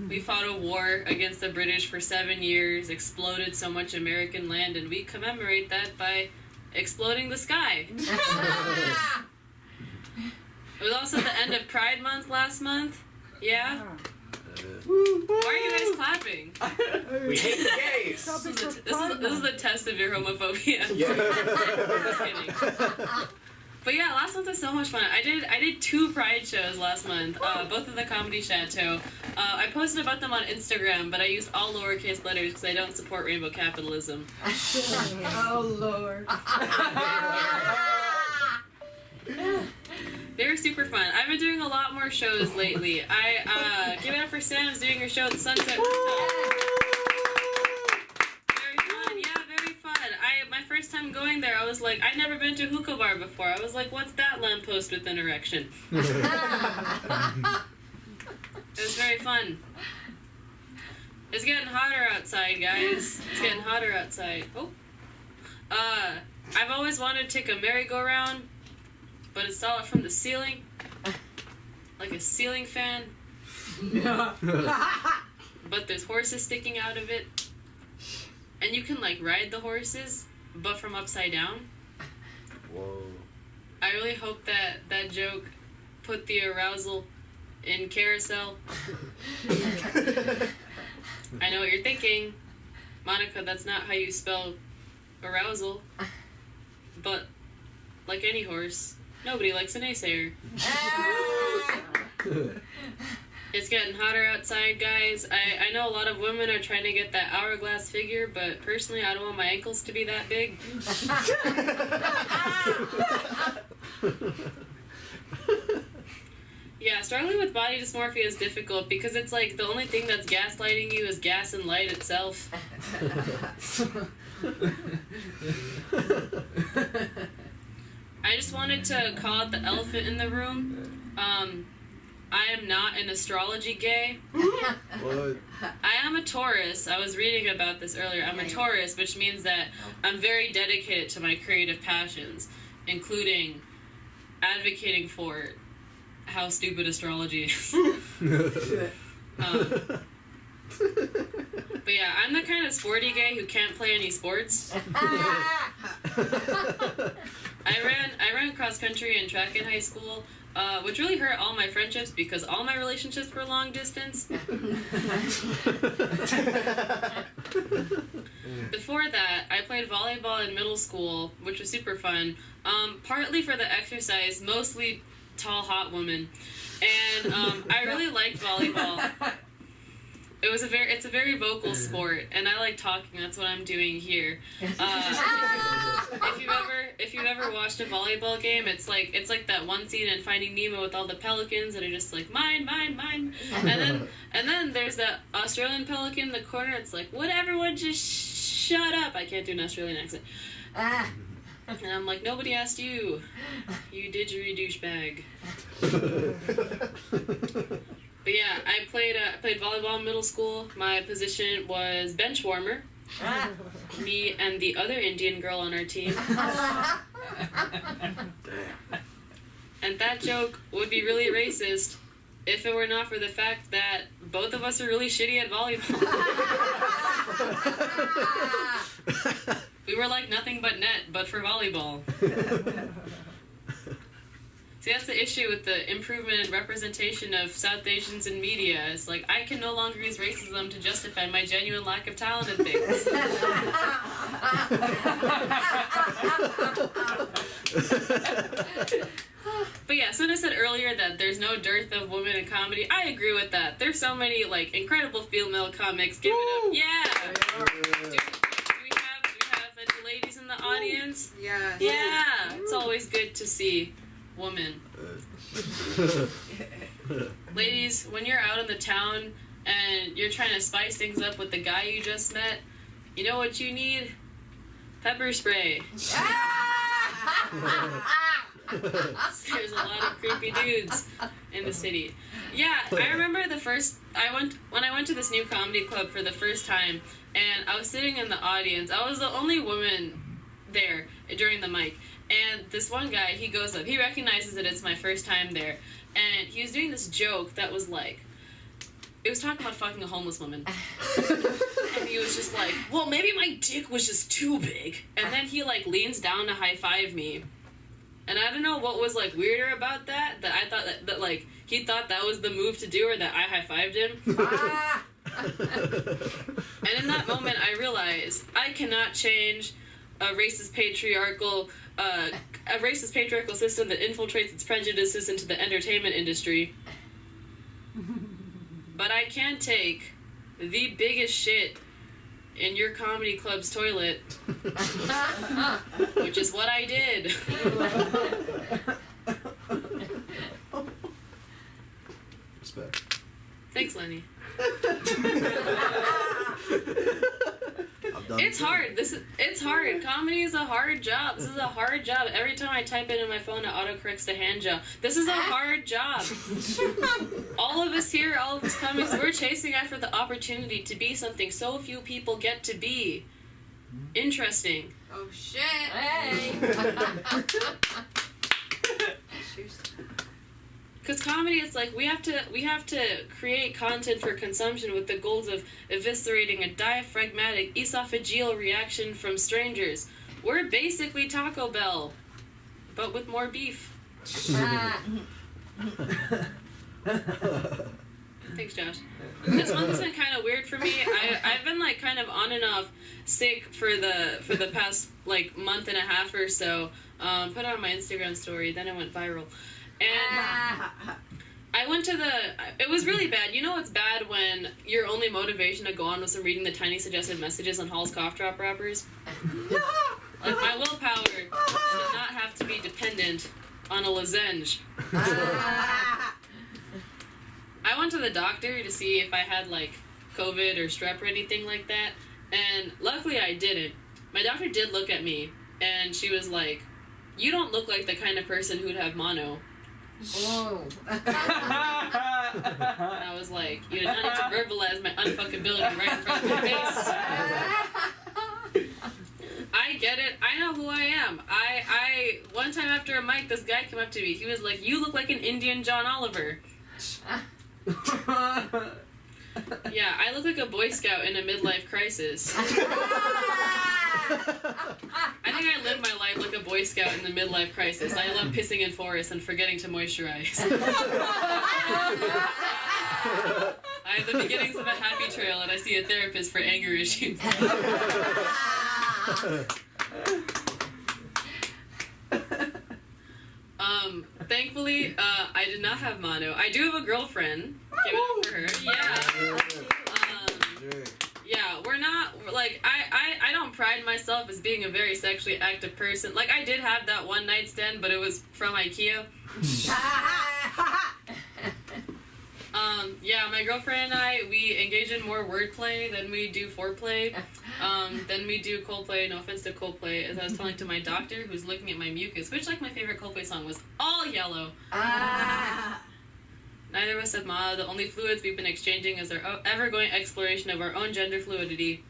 we fought a war against the British for 7 years, exploded so much American land, and we commemorate that by exploding the sky. It was also the end of Pride Month last month. Yeah? Why are you guys clapping? We hate the gays. This is the test of your homophobia. Yeah. Just kidding. But yeah, last month was so much fun. I did 2 Pride shows last month, both at the Comedy Chateau. I posted about them on Instagram, but I used all lowercase letters because I don't support rainbow capitalism. Oh, Lord. They were super fun. I've been doing a lot more shows lately. Give it up for Sam's doing her show at the Sunset Rooftop. Very fun, yeah, very fun. My first time going there, I was like, I'd never been to a hookah bar before. I was like, what's that lamppost with an erection? It was very fun. It's getting hotter outside, guys. It's getting hotter outside. Oh. I've always wanted to take a merry-go-round, but install it from the ceiling, like a ceiling fan. But there's horses sticking out of it, and you can like ride the horses, but from upside down. Whoa. I really hope that joke put the arousal in carousel. I know what you're thinking, Monica. That's not how you spell arousal. But like any horse, nobody likes a naysayer. It's getting hotter outside, guys. I know a lot of women are trying to get that hourglass figure, but personally, I don't want my ankles to be that big. Yeah, struggling with body dysmorphia is difficult because it's like the only thing that's gaslighting you is gas and light itself. I just wanted to call out the elephant in the room. I am not an astrology gay. What? I am a Taurus. I was reading about this earlier. I'm a Taurus, which means that I'm very dedicated to my creative passions, including advocating for how stupid astrology is. But yeah, I'm the kind of sporty gay who can't play any sports. I ran cross country and track in high school, which really hurt all my friendships because all my relationships were long distance. Before that, I played volleyball in middle school, which was super fun. Partly for the exercise, mostly tall, hot women, and I really liked volleyball. It's a very vocal sport, and I like talking. That's what I'm doing here. If you've ever watched a volleyball game, it's like that one scene in Finding Nemo with all the pelicans that are just like mine, mine, mine, and then there's that Australian pelican in the corner. It's like, would everyone just shut up? I can't do an Australian accent. And I'm like, nobody asked you, you didgeridoo douchebag. But yeah, I played volleyball in middle school. My position was bench warmer. Me and the other Indian girl on our team. And that joke would be really racist if it were not for the fact that both of us are really shitty at volleyball. We were like nothing but net, but for volleyball. See, that's the issue with the improvement and representation of South Asians in media. It's like, I can no longer use racism to justify my genuine lack of talent in things. But yeah, someone said earlier that there's no dearth of women in comedy. I agree with that. There's so many, like, incredible female comics. Give it up. Yeah! Do we have any ladies in the audience? Yeah. Yeah! It's always good to see woman. Ladies, when you're out in the town and you're trying to spice things up with the guy you just met, you know what you need? Pepper spray. There's a lot of creepy dudes in the city. Yeah, I remember when I went to this new comedy club for the first time, and I was sitting in the audience. I was the only woman there during the mic. And this one guy, he goes up. He recognizes that it's my first time there. And he was doing this joke that was like, it was talking about fucking a homeless woman. And he was just like, well, maybe my dick was just too big. And then he, like, leans down to high-five me. And I don't know what was, like, weirder about that I thought that like, he thought that was the move to do, or that I high-fived him. And in that moment, I realized I cannot change a racist patriarchal system that infiltrates its prejudices into the entertainment industry. But I can take the biggest shit in your comedy club's toilet, which is what I did. Respect. Thanks, Lenny. I've done It's hard. It's hard. Comedy is a hard job. This is a hard job. Every time I type it in my phone, it autocorrects to hand job. This is a hard job. All of us here, all of us comics, we're chasing after the opportunity to be something so few people get to be. Interesting. Oh shit! Hey. Because comedy, it's like we have to create content for consumption with the goals of eviscerating a diaphragmatic esophageal reaction from strangers. We're basically Taco Bell, but with more beef. Thanks, Josh. This month's been kind of weird for me. I've been like kind of on and off sick for the past like month and a half or so. Put it on my Instagram story, then it went viral. And I went to it was really bad. You know it's bad when your only motivation to go on was from reading the tiny suggested messages on Hall's cough drop wrappers? Like, my willpower did not have to be dependent on a lozenge. I went to the doctor to see if I had, like, COVID or strep or anything like that, and luckily I didn't. My doctor did look at me, and she was like, you don't look like the kind of person who'd have mono. Whoa. I was like, you did not need to verbalize my unfuckability right in front of my face. I get it. I know who I am. I one time after a mic, this guy came up to me. He was like, you look like an Indian John Oliver. Yeah, I look like a Boy Scout in a midlife crisis. I think I live my life like a Boy Scout in the midlife crisis. I love pissing in forests and forgetting to moisturize. I have the beginnings of a happy trail, and I see a therapist for anger issues. Thankfully, I did not have mono. I do have a girlfriend. Give it up for her. Yeah. Yeah, we're not, like, I don't pride myself as being a very sexually active person. Like, I did have that one night stand, but it was from IKEA. Yeah, my girlfriend and I, we engage in more wordplay than we do foreplay. Then we do Coldplay. No offense to Coldplay, as I was telling to my doctor, who's looking at my mucus, which, like, my favorite Coldplay song was All Yellow. Neither of us have mono. The only fluids we've been exchanging is our ever-going exploration of our own gender fluidity.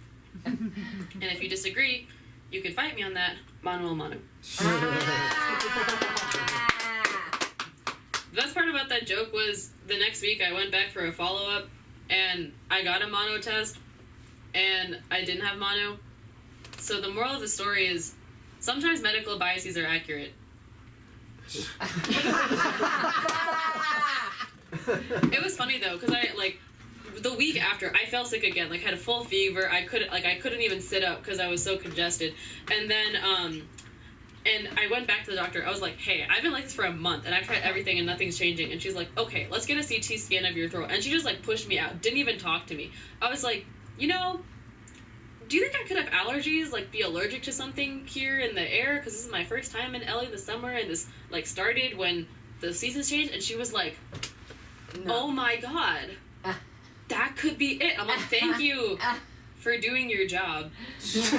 And if you disagree, you can fight me on that. Mono a mono. The best part about that joke was the next week I went back for a follow-up, and I got a mono test, and I didn't have mono. So the moral of the story is, sometimes medical biases are accurate. It was funny though, because I, like, the week after, I fell sick again, like, had a full fever. I couldn't even sit up because I was so congested. And then, and I went back to the doctor. I was like, hey, I've been like this for a month, and I've tried everything, and nothing's changing. And she's like, okay, let's get a CT scan of your throat. And she just, like, pushed me out. Didn't even talk to me. I was like, you know, do you think I could have allergies, like, be allergic to something here in the air? Because this is my first time in LA this summer, and this, like, started when the seasons changed. And she was like, oh my god, that could be it. I'm like, thank you for doing your job. So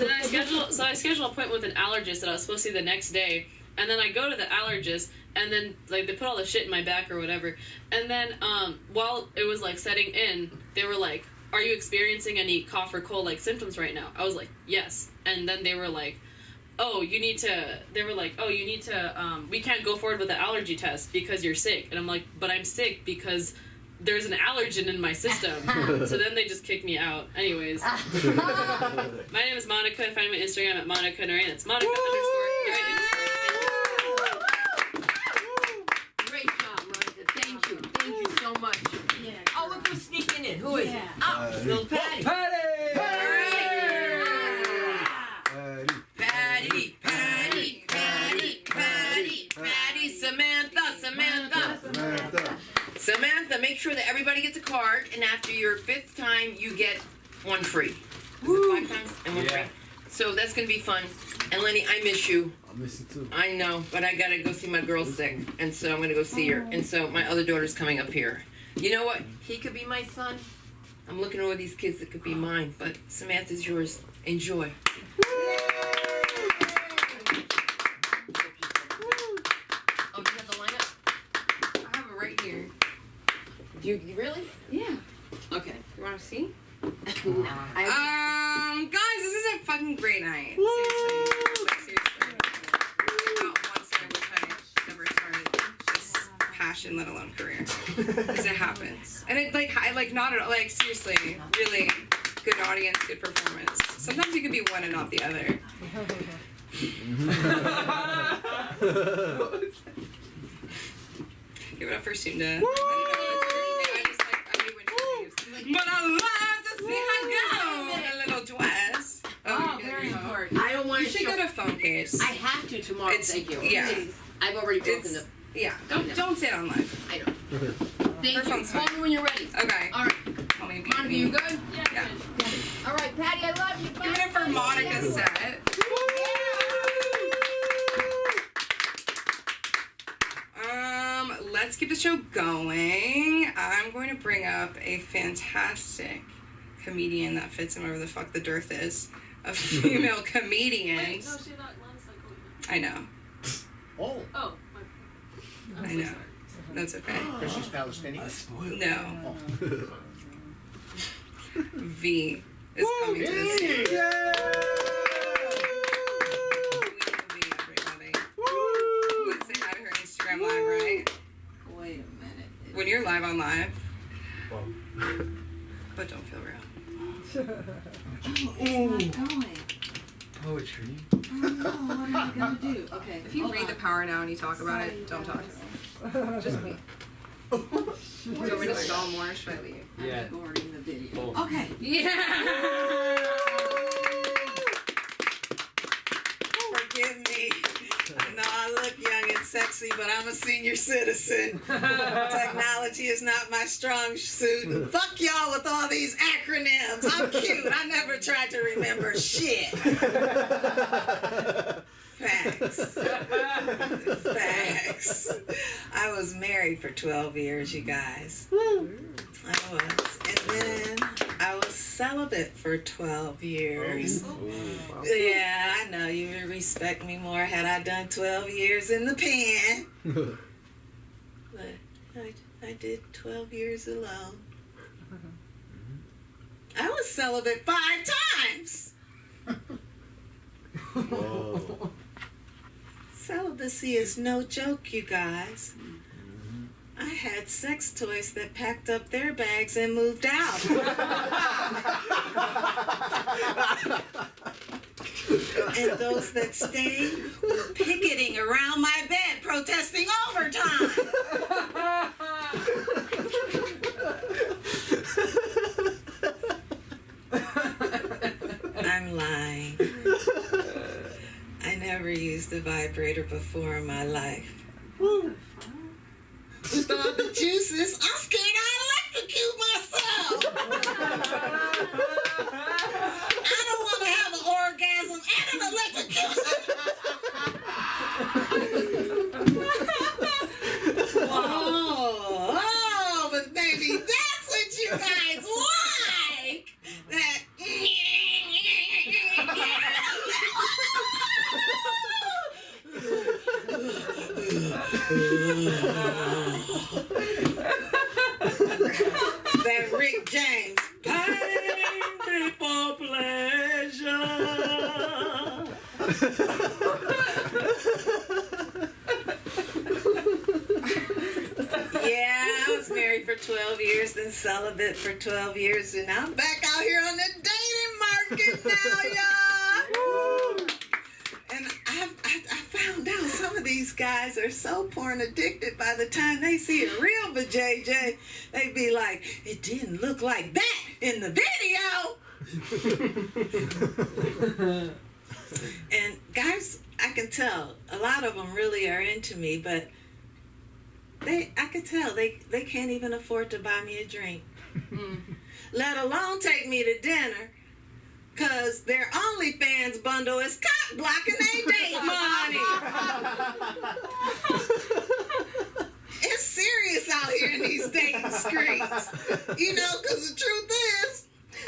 I scheduled an appointment with an allergist that I was supposed to see the next day, and then I go to the allergist, and then, like, they put all the shit in my back or whatever, and then while it was, like, setting in, they were like, are you experiencing any cough or cold like symptoms right now? I was like, yes. And then they were like, you need to, we can't go forward with the allergy test because you're sick. And I'm like, but I'm sick because there's an allergen in my system. So then they just kicked me out. Anyways. My name is Monica. Find my Instagram at Monica Narain. It's Monica _Narain. Great job, Monica. Thank you. Thank you so much. Yeah. Oh, look who's sneaking in. Who is it? Oh, little Patty. Patty, Samantha, make sure that everybody gets a card, and after your 5th time, you get one free. Is it 5 times and one free? So that's gonna be fun. And Lenny, I miss you. I miss you too. I know, but I gotta go see my girl sick, and so I'm gonna go see her. And so my other daughter's coming up here. You know what? He could be my son. I'm looking over these kids that could be mine, but Samantha's yours. Enjoy. Oh, do you have the lineup? I have it right here. Do you really? Yeah. Okay. You want to see? Guys, this is a fucking great night. Seriously. Like, seriously. Not once I wish I never started this passion, let alone career. Because it happens. And it, not at all, seriously, really good audience, good performance. Sometimes you can be one and not the other. Give it up for Sunda. But I love to see her go in a little dress. Oh, very important. I don't want You should get a phone case. I have to tomorrow. Thank you. Yeah. I've already broken the. Yeah. Don't say it on live. I know. Thank Her you. phone's Call fine. me when you're ready. Okay. All right. Monica, you good? Yeah. All right, Patty, I love you. Give it up for Monica's set. Let's keep the show going. I'm going to bring up a fantastic comedian that fits in wherever the fuck the dearth is. A female comedian. Wait, no, she's not Lana I know. Oh. Oh. I know. That's okay. Because she's Palestinian? No. V is coming to the stage. Let's say hi to her Instagram live, right? Wait a minute. When you're live on live. But don't feel real. It's not going. Poetry. Oh no, what am I gonna do? Okay. If you read the power now and you talk about it, don't talk to me. Just me. Do you want me to stall more or should I leave? I'm recording the video. Oh. Okay. Yeah! Forgive me. I know I look young and sexy, but I'm a senior citizen. Technology is not my strong suit. Fuck y'all with all these acronyms. I'm cute. I never tried to remember shit. Facts. Facts. I was married for 12 years, you guys. I was. And then I was celibate for 12 years. Yeah, I know you would respect me more had I done 12 years in the pen. But I did 12 years alone. I was celibate 5 times. Whoa. Celibacy is no joke, you guys. I had sex toys that packed up their bags and moved out. And those that stayed were picketing around my bed protesting overtime. I'm lying. I never used a vibrator before in my life. With all the juices, I'm scared I'll electrocute myself. I don't want to have an orgasm and an electrocution. Oh, but baby, that's what you guys like. That. That Rick James. Party. Yeah, I was married for 12 years, then celibate for 12 years, and I'm back out here on the dating market now, y'all. And I found out some of these guys are so porn addicted by the time they see a real vajayjay, they be like, it didn't look like that in the video. And guys, I can tell a lot of them really are into me, but I could tell they can't even afford to buy me a drink, let alone take me to dinner, because their OnlyFans bundle is cock blocking their date money. It's serious out here in these dating streets, you know, because the truth is,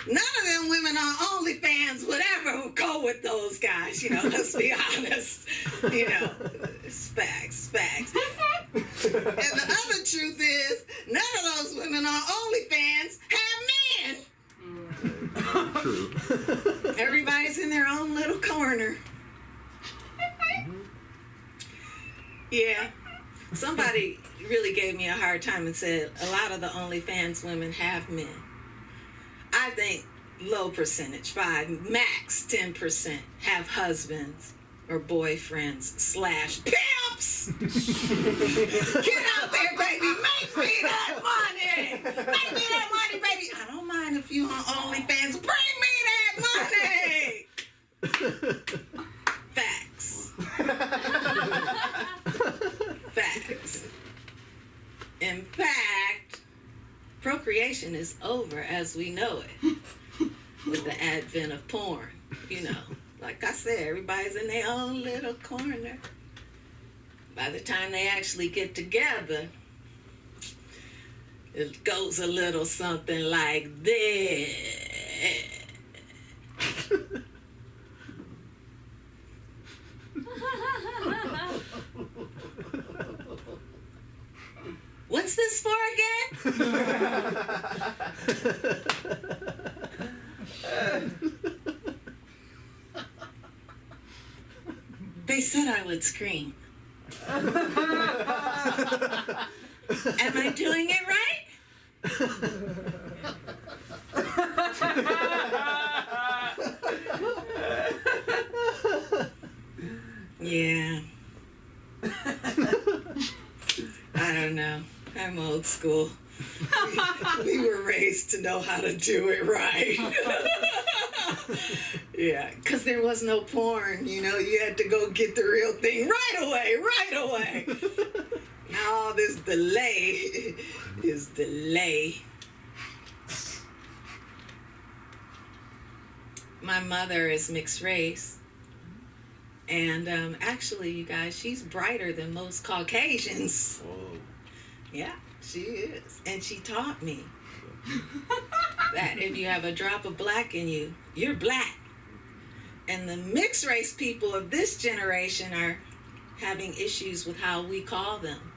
none of them women on OnlyFans would ever go with those guys, you know, let's be honest. You know, facts. And the other truth is, none of those women on OnlyFans have men. True. Everybody's in their own little corner. Yeah. Somebody really gave me a hard time and said a lot of the OnlyFans women have men. I think low percentage, 5, max 10% have husbands or boyfriends / pimps. Get out there, baby. Make me that money. Make me that money, baby. I don't mind if you on OnlyFans. Bring me that money. Facts. Facts. In fact, procreation is over as we know it with the advent of porn. You know, like I said, everybody's in their own little corner. By the time they actually get together, it goes a little something like this. What's this for again? They said I would scream. Am I doing it right? Yeah. I don't know. I'm old school. We were raised to know how to do it right. Yeah, because there was no porn, you know. You had to go get the real thing right away. Now all this delay is delay. My mother is mixed race. And actually, you guys, she's brighter than most Caucasians. Oh. Yeah, she is. And she taught me that if you have a drop of black in you, you're black. And the mixed race people of this generation are having issues with how we call them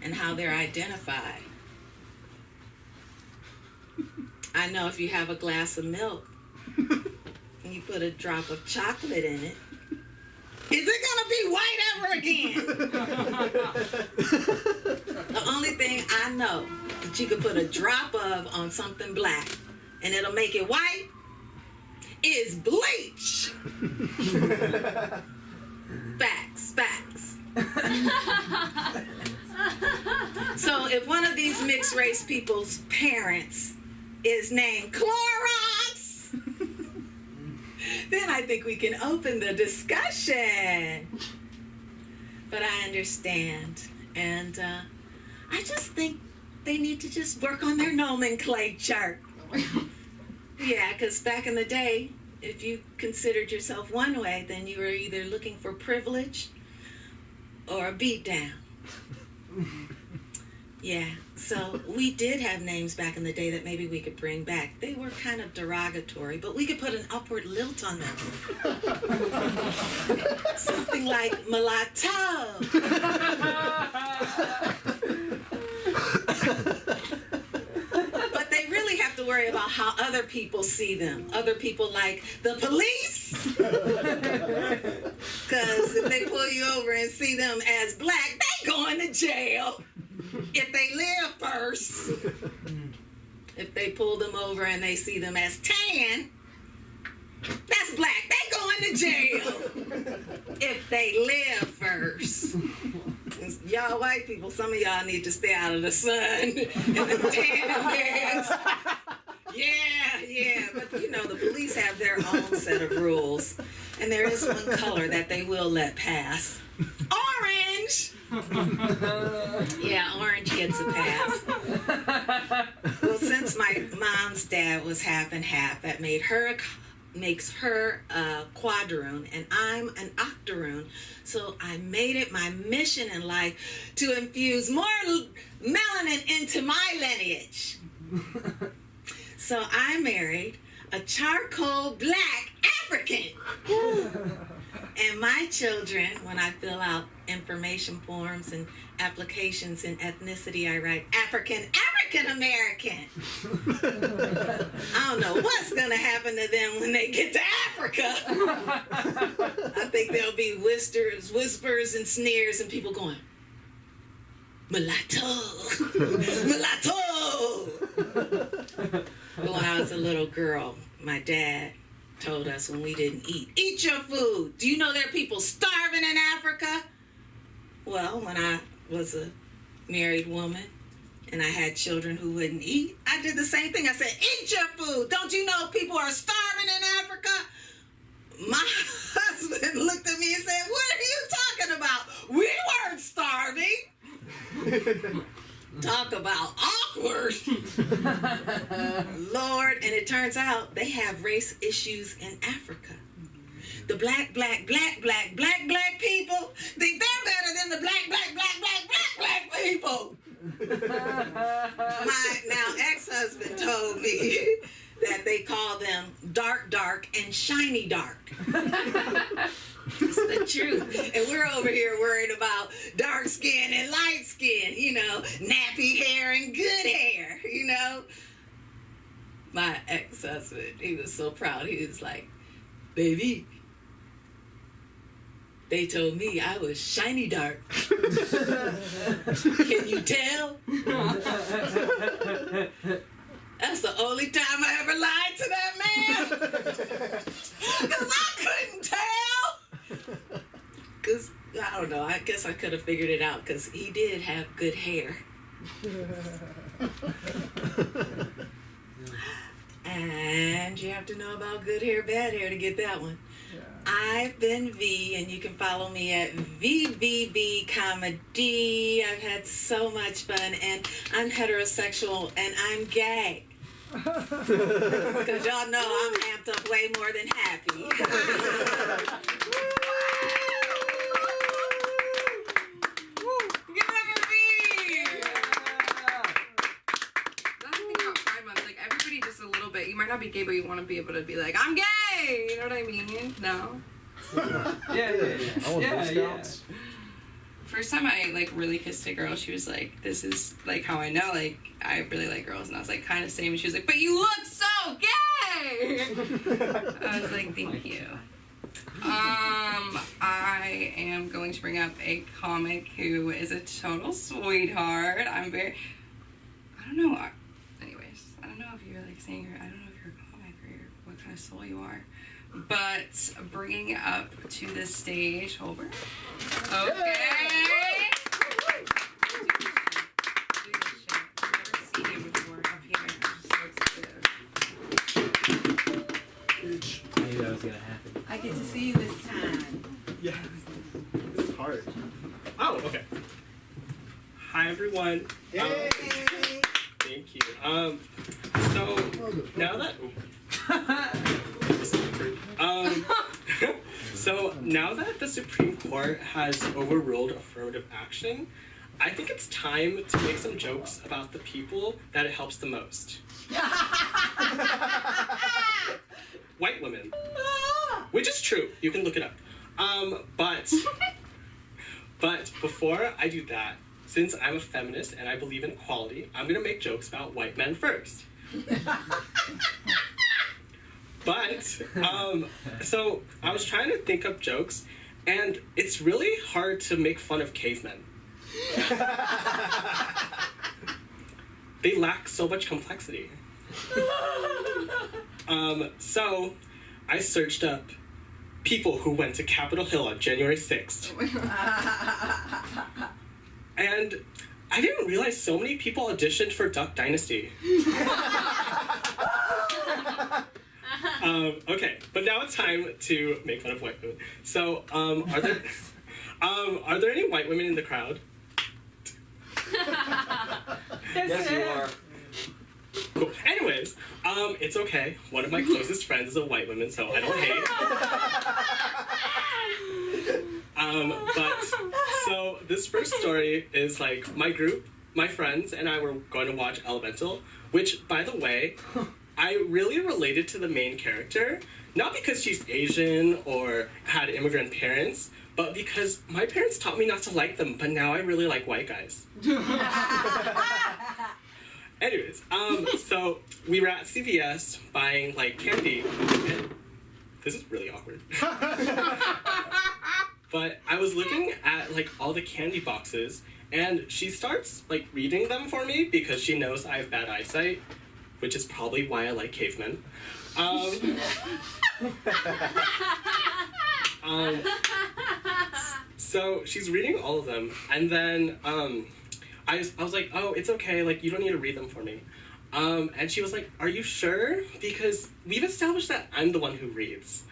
and how they're identified. I know if you have a glass of milk and you put a drop of chocolate in it, is it gonna be white ever again? The only thing I know that you could put a drop of on something black and it'll make it white is bleach. Facts. So if one of these mixed race people's parents is named Clorox, then I think we can open the discussion. But I understand. And I just think they need to just work on their nomenclature. Yeah, because back in the day, if you considered yourself one way, then you were either looking for privilege or a beatdown. Yeah, so we did have names back in the day that maybe we could bring back. They were kind of derogatory, but we could put an upward lilt on them. Something like mulatto. But they really have to worry about how other people see them. Other people like the police. Because if they pull you over and see them as black, they going to jail. If they live first. If they pull them over and they see them as tan, that's black. They going to jail. If they live first. Y'all white people, some of y'all need to stay out of the sun and the tan beds. Yeah, but you know, the police have their own set of rules. And there is one color that they will let pass. Orange! Yeah, orange gets a pass. Well, since my mom's dad was half and half, that makes her a quadroon, and I'm an octoroon. So I made it my mission in life to infuse more melanin into my lineage. So I married a charcoal black African. And my children, when I fill out information forms and applications in ethnicity, I write African American. I don't know what's gonna happen to them when they get to Africa. I think there'll be whispers and sneers and people going, mulatto, mulatto. But when I was a little girl, my dad told us when we didn't eat your food. Do you know there are people starving in Africa? Well, when I was a married woman and I had children who wouldn't eat, I did the same thing. I said, eat your food. Don't you know people are starving in Africa? My husband looked at me and said, what are you talking about? We weren't starving. Talk about awkward. Lord, and it turns out they have race issues in Africa. The black people think they're better than the black people. My now ex-husband told me that they call them dark and shiny dark. It's the truth. And we're over here worried about dark skin and light skin, you know, nappy hair and good hair, you know. My ex-husband, he was so proud. He was like, baby, they told me I was shiny dark. Can you tell? That's the only time I ever lied to that man. Because I couldn't tell. Because, I don't know, I guess I could have figured it out because he did have good hair. And you have to know about good hair, bad hair to get that one. I've been V, and you can follow me at VBB Comedy. I've had so much fun, and I'm heterosexual, and I'm gay. Because y'all know I'm amped up way more than happy. A little bit. You might not be gay, but you want to be able to be like, I'm gay! You know what I mean? No? Yeah. First time I, like, really kissed a girl, she was like, this is, like, how I know, like, I really like girls. And I was like, kind of same. And she was like, but you look so gay! I was like, thank you. I am going to bring up a comic who is a total sweetheart. I don't know. I don't know if you're like saying I don't know if you're a comic or what kind of soul you are, but bringing up to the stage, Holbert. Okay. I've never seen you before up here. I knew that was gonna happen. I get to see you this time. Yes. This is hard. Oh, okay. Hi everyone. Yay. Thank you. So now that so now that the Supreme Court has overruled affirmative action, I think it's time to make some jokes about the people that it helps the most. White women. Which is true. You can look it up. But before I do that, since I'm a feminist and I believe in equality, I'm gonna make jokes about white men first. But, so I was trying to think up jokes, And it's really hard to make fun of cavemen. They lack so much complexity. So I searched up people who went to Capitol Hill on January 6th. And I didn't realize so many people auditioned for Duck Dynasty. Okay, but now it's time to make fun of white women. So, are there any white women in the crowd? Yes, you are. Cool. Anyways, it's okay. One of my closest friends is a white woman, so I don't hate. But so this first story is like my group, my friends, and I were going to watch Elemental, which, by the way, I really related to the main character, not because she's Asian or had immigrant parents, but because my parents taught me not to like them, but now I really like white guys. Anyways, so we were at CVS buying, like, candy, and this is really awkward. But I was looking at, like, all the candy boxes, and she starts, like, reading them for me because she knows I have bad eyesight, which is probably why I like cavemen. So she's reading all of them, and then I was like, oh, it's okay, like, you don't need to read them for me. And she was like, are you sure? Because we've established that I'm the one who reads.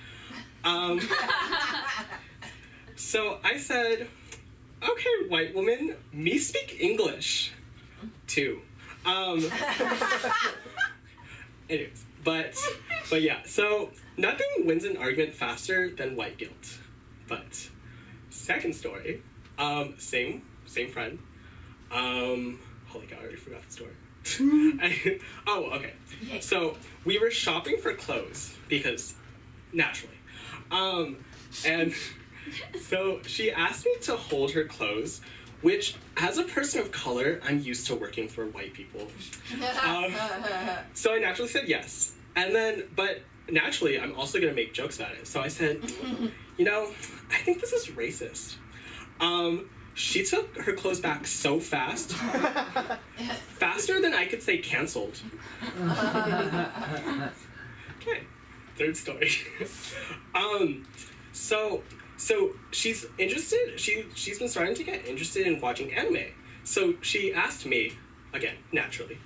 So I said, okay, white woman, me speak English, too. Anyways, but yeah, so nothing wins an argument faster than white guilt. But second story, same friend. Holy cow, I already forgot the story. Oh, okay. So we were shopping for clothes because naturally. And so she asked me to hold her clothes, which, as a person of color, I'm used to working for white people. So I naturally said yes. And then, but naturally, I'm also going to make jokes about it. So I said, you know, I think this is racist. She took her clothes back so fast, faster than I could say canceled. Okay, third story. So she's interested, she's been starting to get interested in watching anime. So she asked me, again, naturally.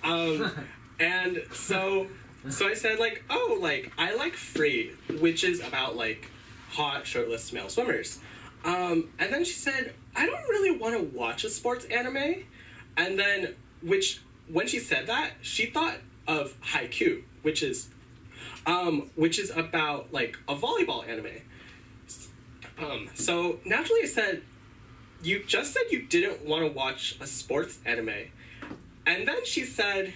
And so I said, like, oh, like, I like Free, which is about, like, hot, shirtless male swimmers. And then she said, I don't really want to watch a sports anime. And then, when she said that, she thought of Haikyuu, which is about, like, a volleyball anime. So naturally I said, you just said you didn't want to watch a sports anime. And then she said,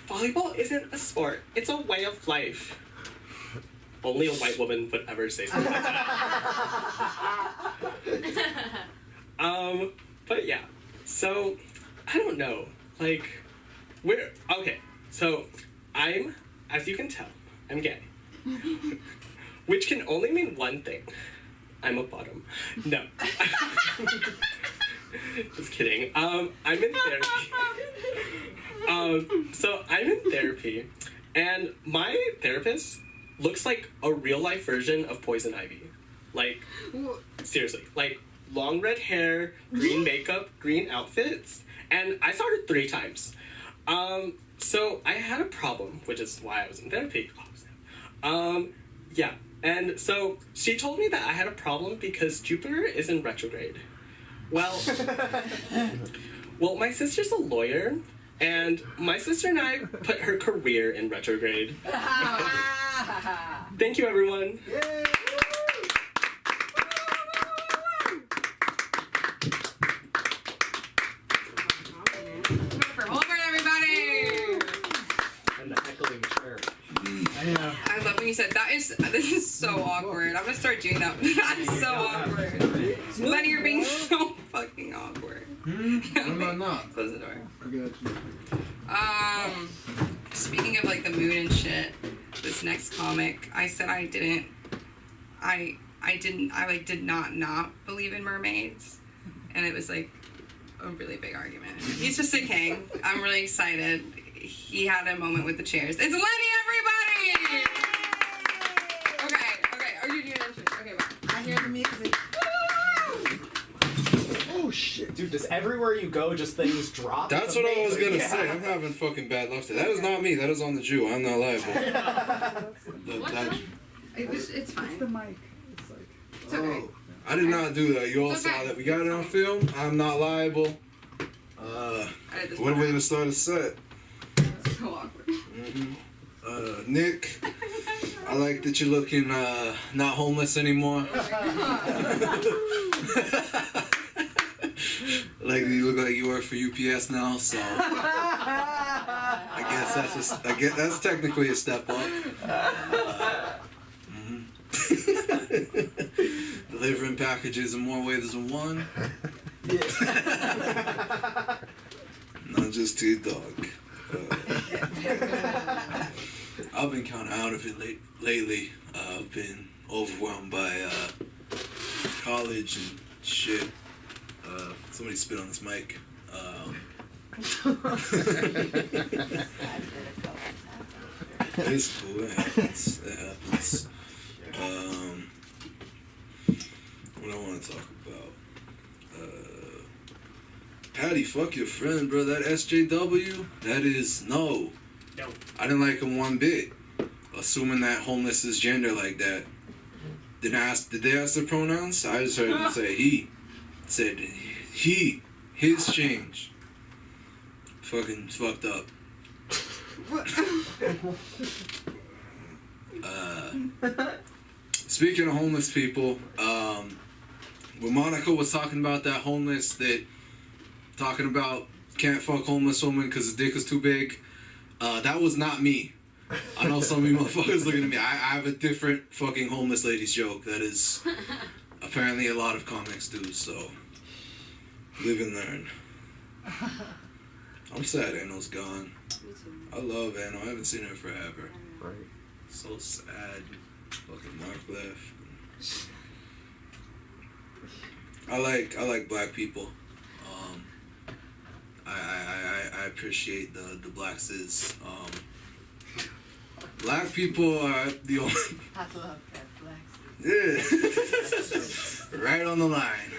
volleyball isn't a sport, it's a way of life. Only a white woman would ever say something like that. But yeah, so, I don't know, like, okay, so, as you can tell, I'm gay. Which can only mean one thing. I'm a bottom. No. Just kidding. I'm in therapy. So I'm in therapy, and my therapist looks like a real-life version of Poison Ivy. Like, seriously. Like, long red hair, green makeup, green outfits, and I saw her 3 times. So I had a problem, which is why I was in therapy. Yeah, and so she told me that I had a problem because Jupiter is in retrograde. Well, my sister's a lawyer, and my sister and I put her career in retrograde. Thank you, everyone. Yay! For Holbert, everybody! And the heckling chair. I love when you said this is so awkward. I'm gonna start doing that. That's so awkward. Lenny, you're being so fucking awkward. I'm not. Close the door. I got you. Speaking of like the mood and shit, this this next comic. I said I did not believe in mermaids, and it was like a really big argument. He's just a king. I'm really excited. He had a moment with the chairs. It's Lenny, everybody! Okay, are you doing it? Okay, bye. I hear the music. Oh shit, dude! Does everywhere you go just things drop? That's what I was gonna say. I'm having fucking bad luck today. That is not me. That is on the Jew. I'm not liable. It's fine. It's the mic. It's okay. I did not do that. You all saw that. We got it on film. I'm not liable. What a way to start a set. So awkward. Nick, I like that you're looking not homeless anymore. Like you look like you work for UPS now, so I guess that's technically a step up. Delivering packages in more ways than one. Not just to your dog. I've been kind of out of it lately. I've been overwhelmed by college and shit. Somebody spit on this mic. It's cool. It happens. What I want to talk about. Patty, fuck your friend, bro. That SJW, that is no. I didn't like him one bit. Assuming that homeless is gender like that. Did they ask the pronouns? I just heard him say he. Said he. His change. Fucking fucked up. Speaking of homeless people, when Monica was talking about that homeless that talking about can't fuck homeless woman because his dick is too big, that was not me. I know some of you motherfuckers looking at me. I have a different fucking homeless ladies joke that is apparently a lot of comics do, so live and learn. I'm sad Anno's gone. I love Anno. I haven't seen her forever. Right. So sad. Fucking Mark left. I like black people. I appreciate the black cis. Black people are the only. I love that black cis. Yeah. Right on the line.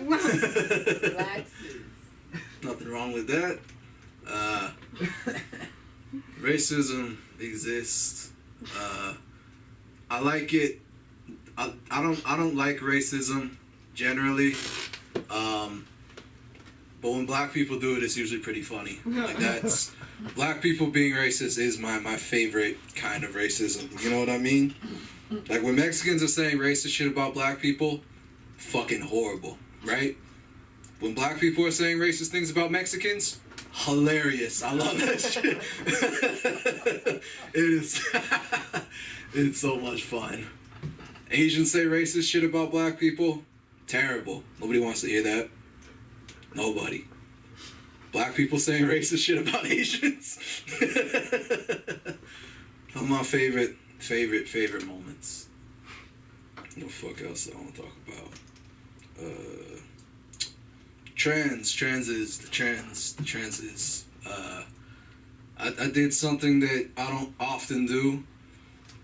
Black cis. Nothing wrong with that. Racism exists. I like it. I don't like racism generally. But when black people do it, it's usually pretty funny. Like that's black people being racist is my favorite kind of racism. You know what I mean? Like when Mexicans are saying racist shit about black people, fucking horrible, right? When black people are saying racist things about Mexicans, hilarious. I love that shit. It's so much fun. Asians say racist shit about black people, terrible. Nobody wants to hear that. Nobody. Black people saying racist shit about Asians. Some of my favorite moments. What the fuck else I want to talk about? Transes. I did something that I don't often do.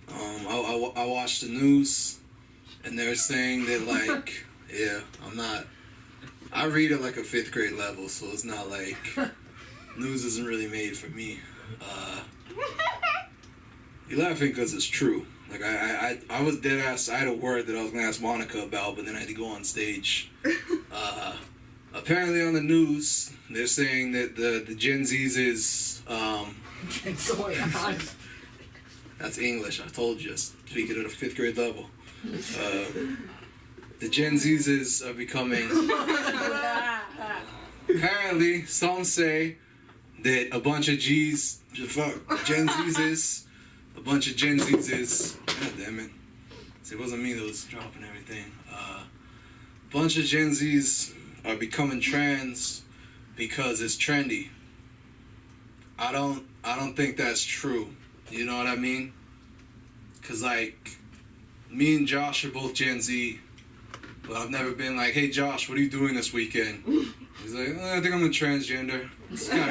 I watched the news, and they're saying that like, yeah, I read at like a 5th grade level, so it's not like news isn't really made for me. You're laughing because it's true. Like I was dead ass. I had a word that I was gonna ask Monica about, but then I had to go on stage. Apparently on the news, they're saying that the Gen Zs is that's English. I told you. Speaking at a 5th grade level. The Gen Zs are becoming. Apparently, some say that a bunch of Gen Zs is. A bunch of Gen Zs is. God damn it. See, it wasn't me that was dropping everything. A bunch of Gen Zs are becoming trans because it's trendy. I don't think that's true. You know what I mean? Cause like, me and Josh are both Gen Z, but I've never been like, hey Josh, what are you doing this weekend? He's like, I think I'm a transgender. It's kind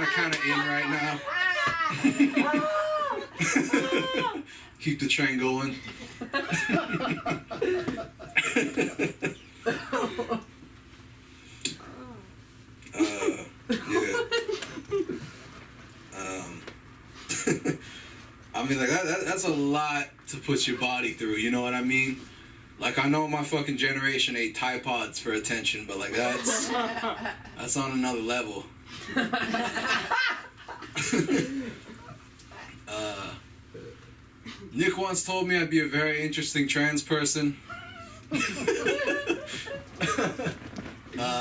of in right now. Keep the train going. Yeah. I mean, like that's a lot to put your body through. You know what I mean? Like, I know my fucking generation ate Tide Pods for attention, but like that's on another level. Nick once told me I'd be a very interesting trans person.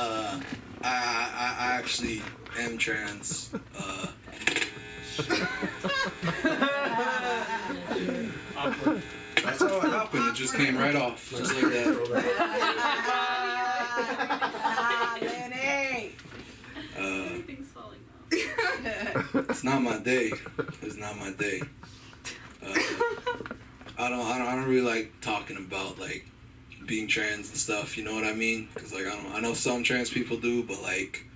I actually am trans. That's how it happened. It just came right off, just like that. Everything's falling off. It's not my day. It's not my day. I don't really like talking about like being trans and stuff. You know what I mean? Because like I know some trans people do, but like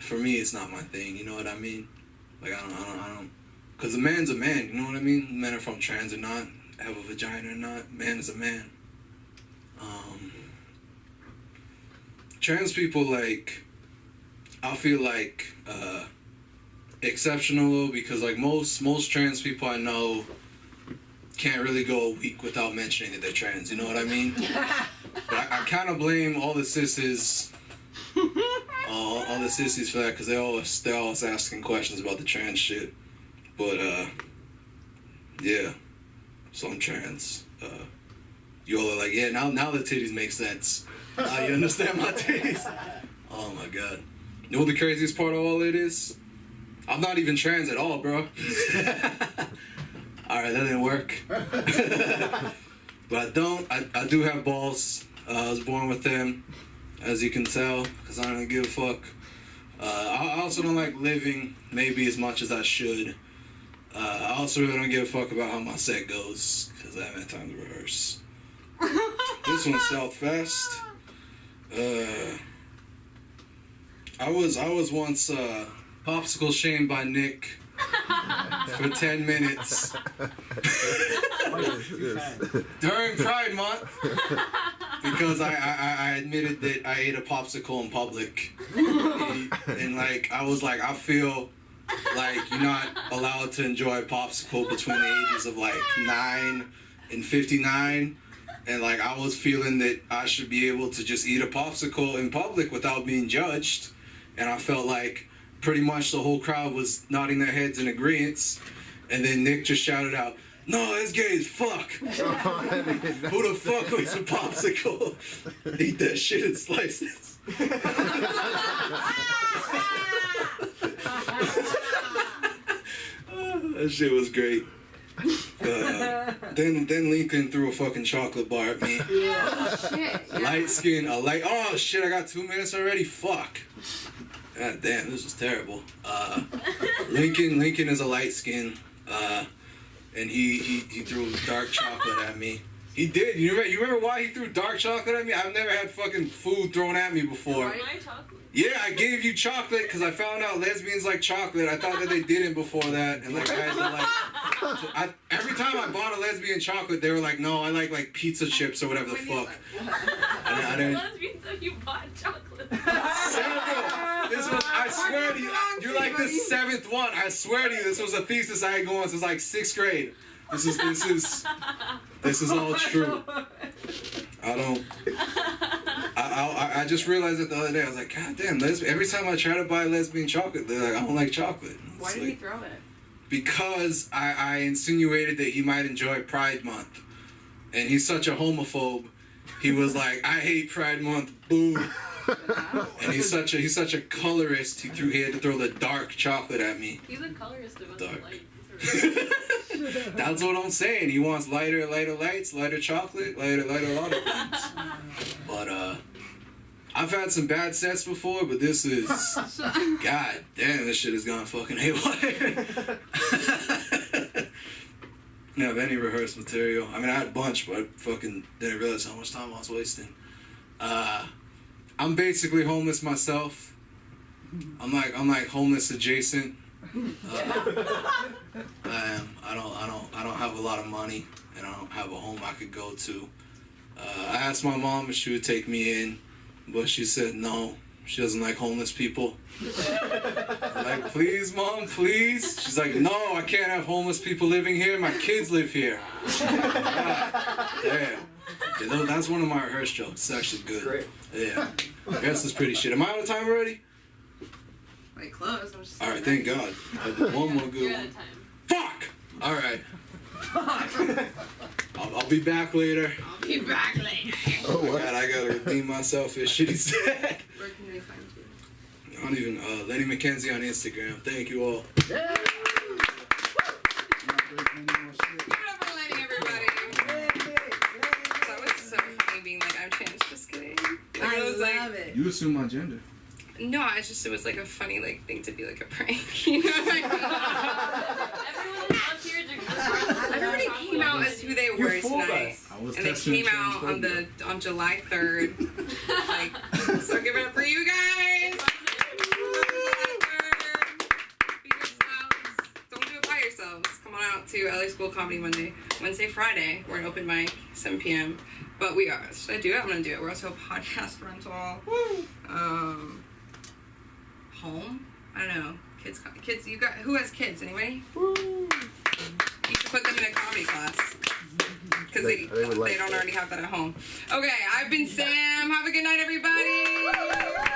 for me, it's not my thing. You know what I mean? Like I don't. Because a man's a man. You know what I mean? Men are from trans or not, have a vagina or not. Man is a man. Trans people, like, I feel like exceptional because like most trans people I know can't really go a week without mentioning that they're trans. You know what I mean? But I kind of blame all the sissies, all the sissies for that because they're always asking questions about the trans shit. But yeah, so I'm trans. You all are like, yeah, now the titties make sense. You understand my titties? Oh my god. You know what the craziest part of all it is? I'm not even trans at all, bro. Alright, that didn't work. But I do have balls. I was born with them, as you can tell, because I don't give a fuck. I also don't like living maybe as much as I should. I also really don't give a fuck about how my set goes, because I haven't had time to rehearse. This one's South Fast. I was once popsicle shamed by Nick for 10 minutes during Pride Month because I admitted that I ate a popsicle in public, and like I was like, I feel like you're not allowed to enjoy a popsicle between the ages of like 9 and 59. And like I was feeling that I should be able to just eat a popsicle in public without being judged. And I felt like pretty much the whole crowd was nodding their heads in agreement. And then Nick just shouted out, "No, that's gay as fuck." Who the fuck wants a popsicle? Eat that shit in slices. That shit was great. Then Lincoln threw a fucking chocolate bar at me. Light skin, oh shit, I got 2 minutes already? Fuck. God damn, this is terrible. Lincoln is a light skin, and he threw dark chocolate at me. He did. You remember why he threw dark chocolate at me? I've never had fucking food thrown at me before. Yeah, I gave you chocolate because I found out lesbians like chocolate. I thought that they didn't before that, and like guys were like, every time I bought a lesbian chocolate, they were like, "No, I like pizza chips or whatever the fuck." I didn't. Lesbians that you bought chocolate. This was, I swear to you, you're like the 7th one. I swear to you, this was a thesis I had going since like 6th grade. This is all true. I just realized it the other day. I was like, God damn, every time I try to buy lesbian chocolate, they're like, I don't like chocolate. Why did he throw it? Because I insinuated that he might enjoy Pride Month. And he's such a homophobe. He was like, I hate Pride Month, boo. And he's such a colorist. He had to throw the dark chocolate at me. He's a colorist of Dark. light. That's what I'm saying. He wants lighter lights, lighter chocolate, lighter a lot of things. But I've had some bad sets before, but this is God damn, this shit has gone fucking haywire. didn't have any rehearsed material. I mean, I had a bunch, but I fucking didn't realize how much time I was wasting. I'm basically homeless myself. I'm like homeless adjacent. I am. I don't have a lot of money, and I don't have a home I could go to. I asked my mom if she would take me in, but she said no. She doesn't like homeless people. I'm like, please, Mom, please. She's like, no, I can't have homeless people living here. My kids live here. God, damn. Yeah, that's one of my rehearsed jokes. It's actually good. Great. Yeah. I guess it's pretty shit. Am I out of time already? Wait, close. I'm just. All right, thank God. I did one more good one. Fuck! All right. I'll be back later. I'll be back later. Oh, God, I gotta redeem myself as shit he said. Where can they find you? I don't even, Lenny McKenzie on Instagram. Thank you all. Yeah. That was so funny being like, I'm trans, just kidding. Like, I was love it. You assume my gender. No, it was like a funny like thing to be like a prank. You know what I mean? Everybody came out as who they were tonight. And they came out on July 3rd. Like, so give it up for you guys. Be yourselves. Don't do it by yourselves. Come on out to LA School Comedy Wednesday, Friday. We're an open mic, 7 p.m. But we are. Should I do it? I'm gonna do it. We're also a podcast rental. Home? I don't know. Kids. You got who has kids? Anybody? You should put them in a comedy class because they don't already have that at home. Okay, I've been Sam. Have a good night, everybody.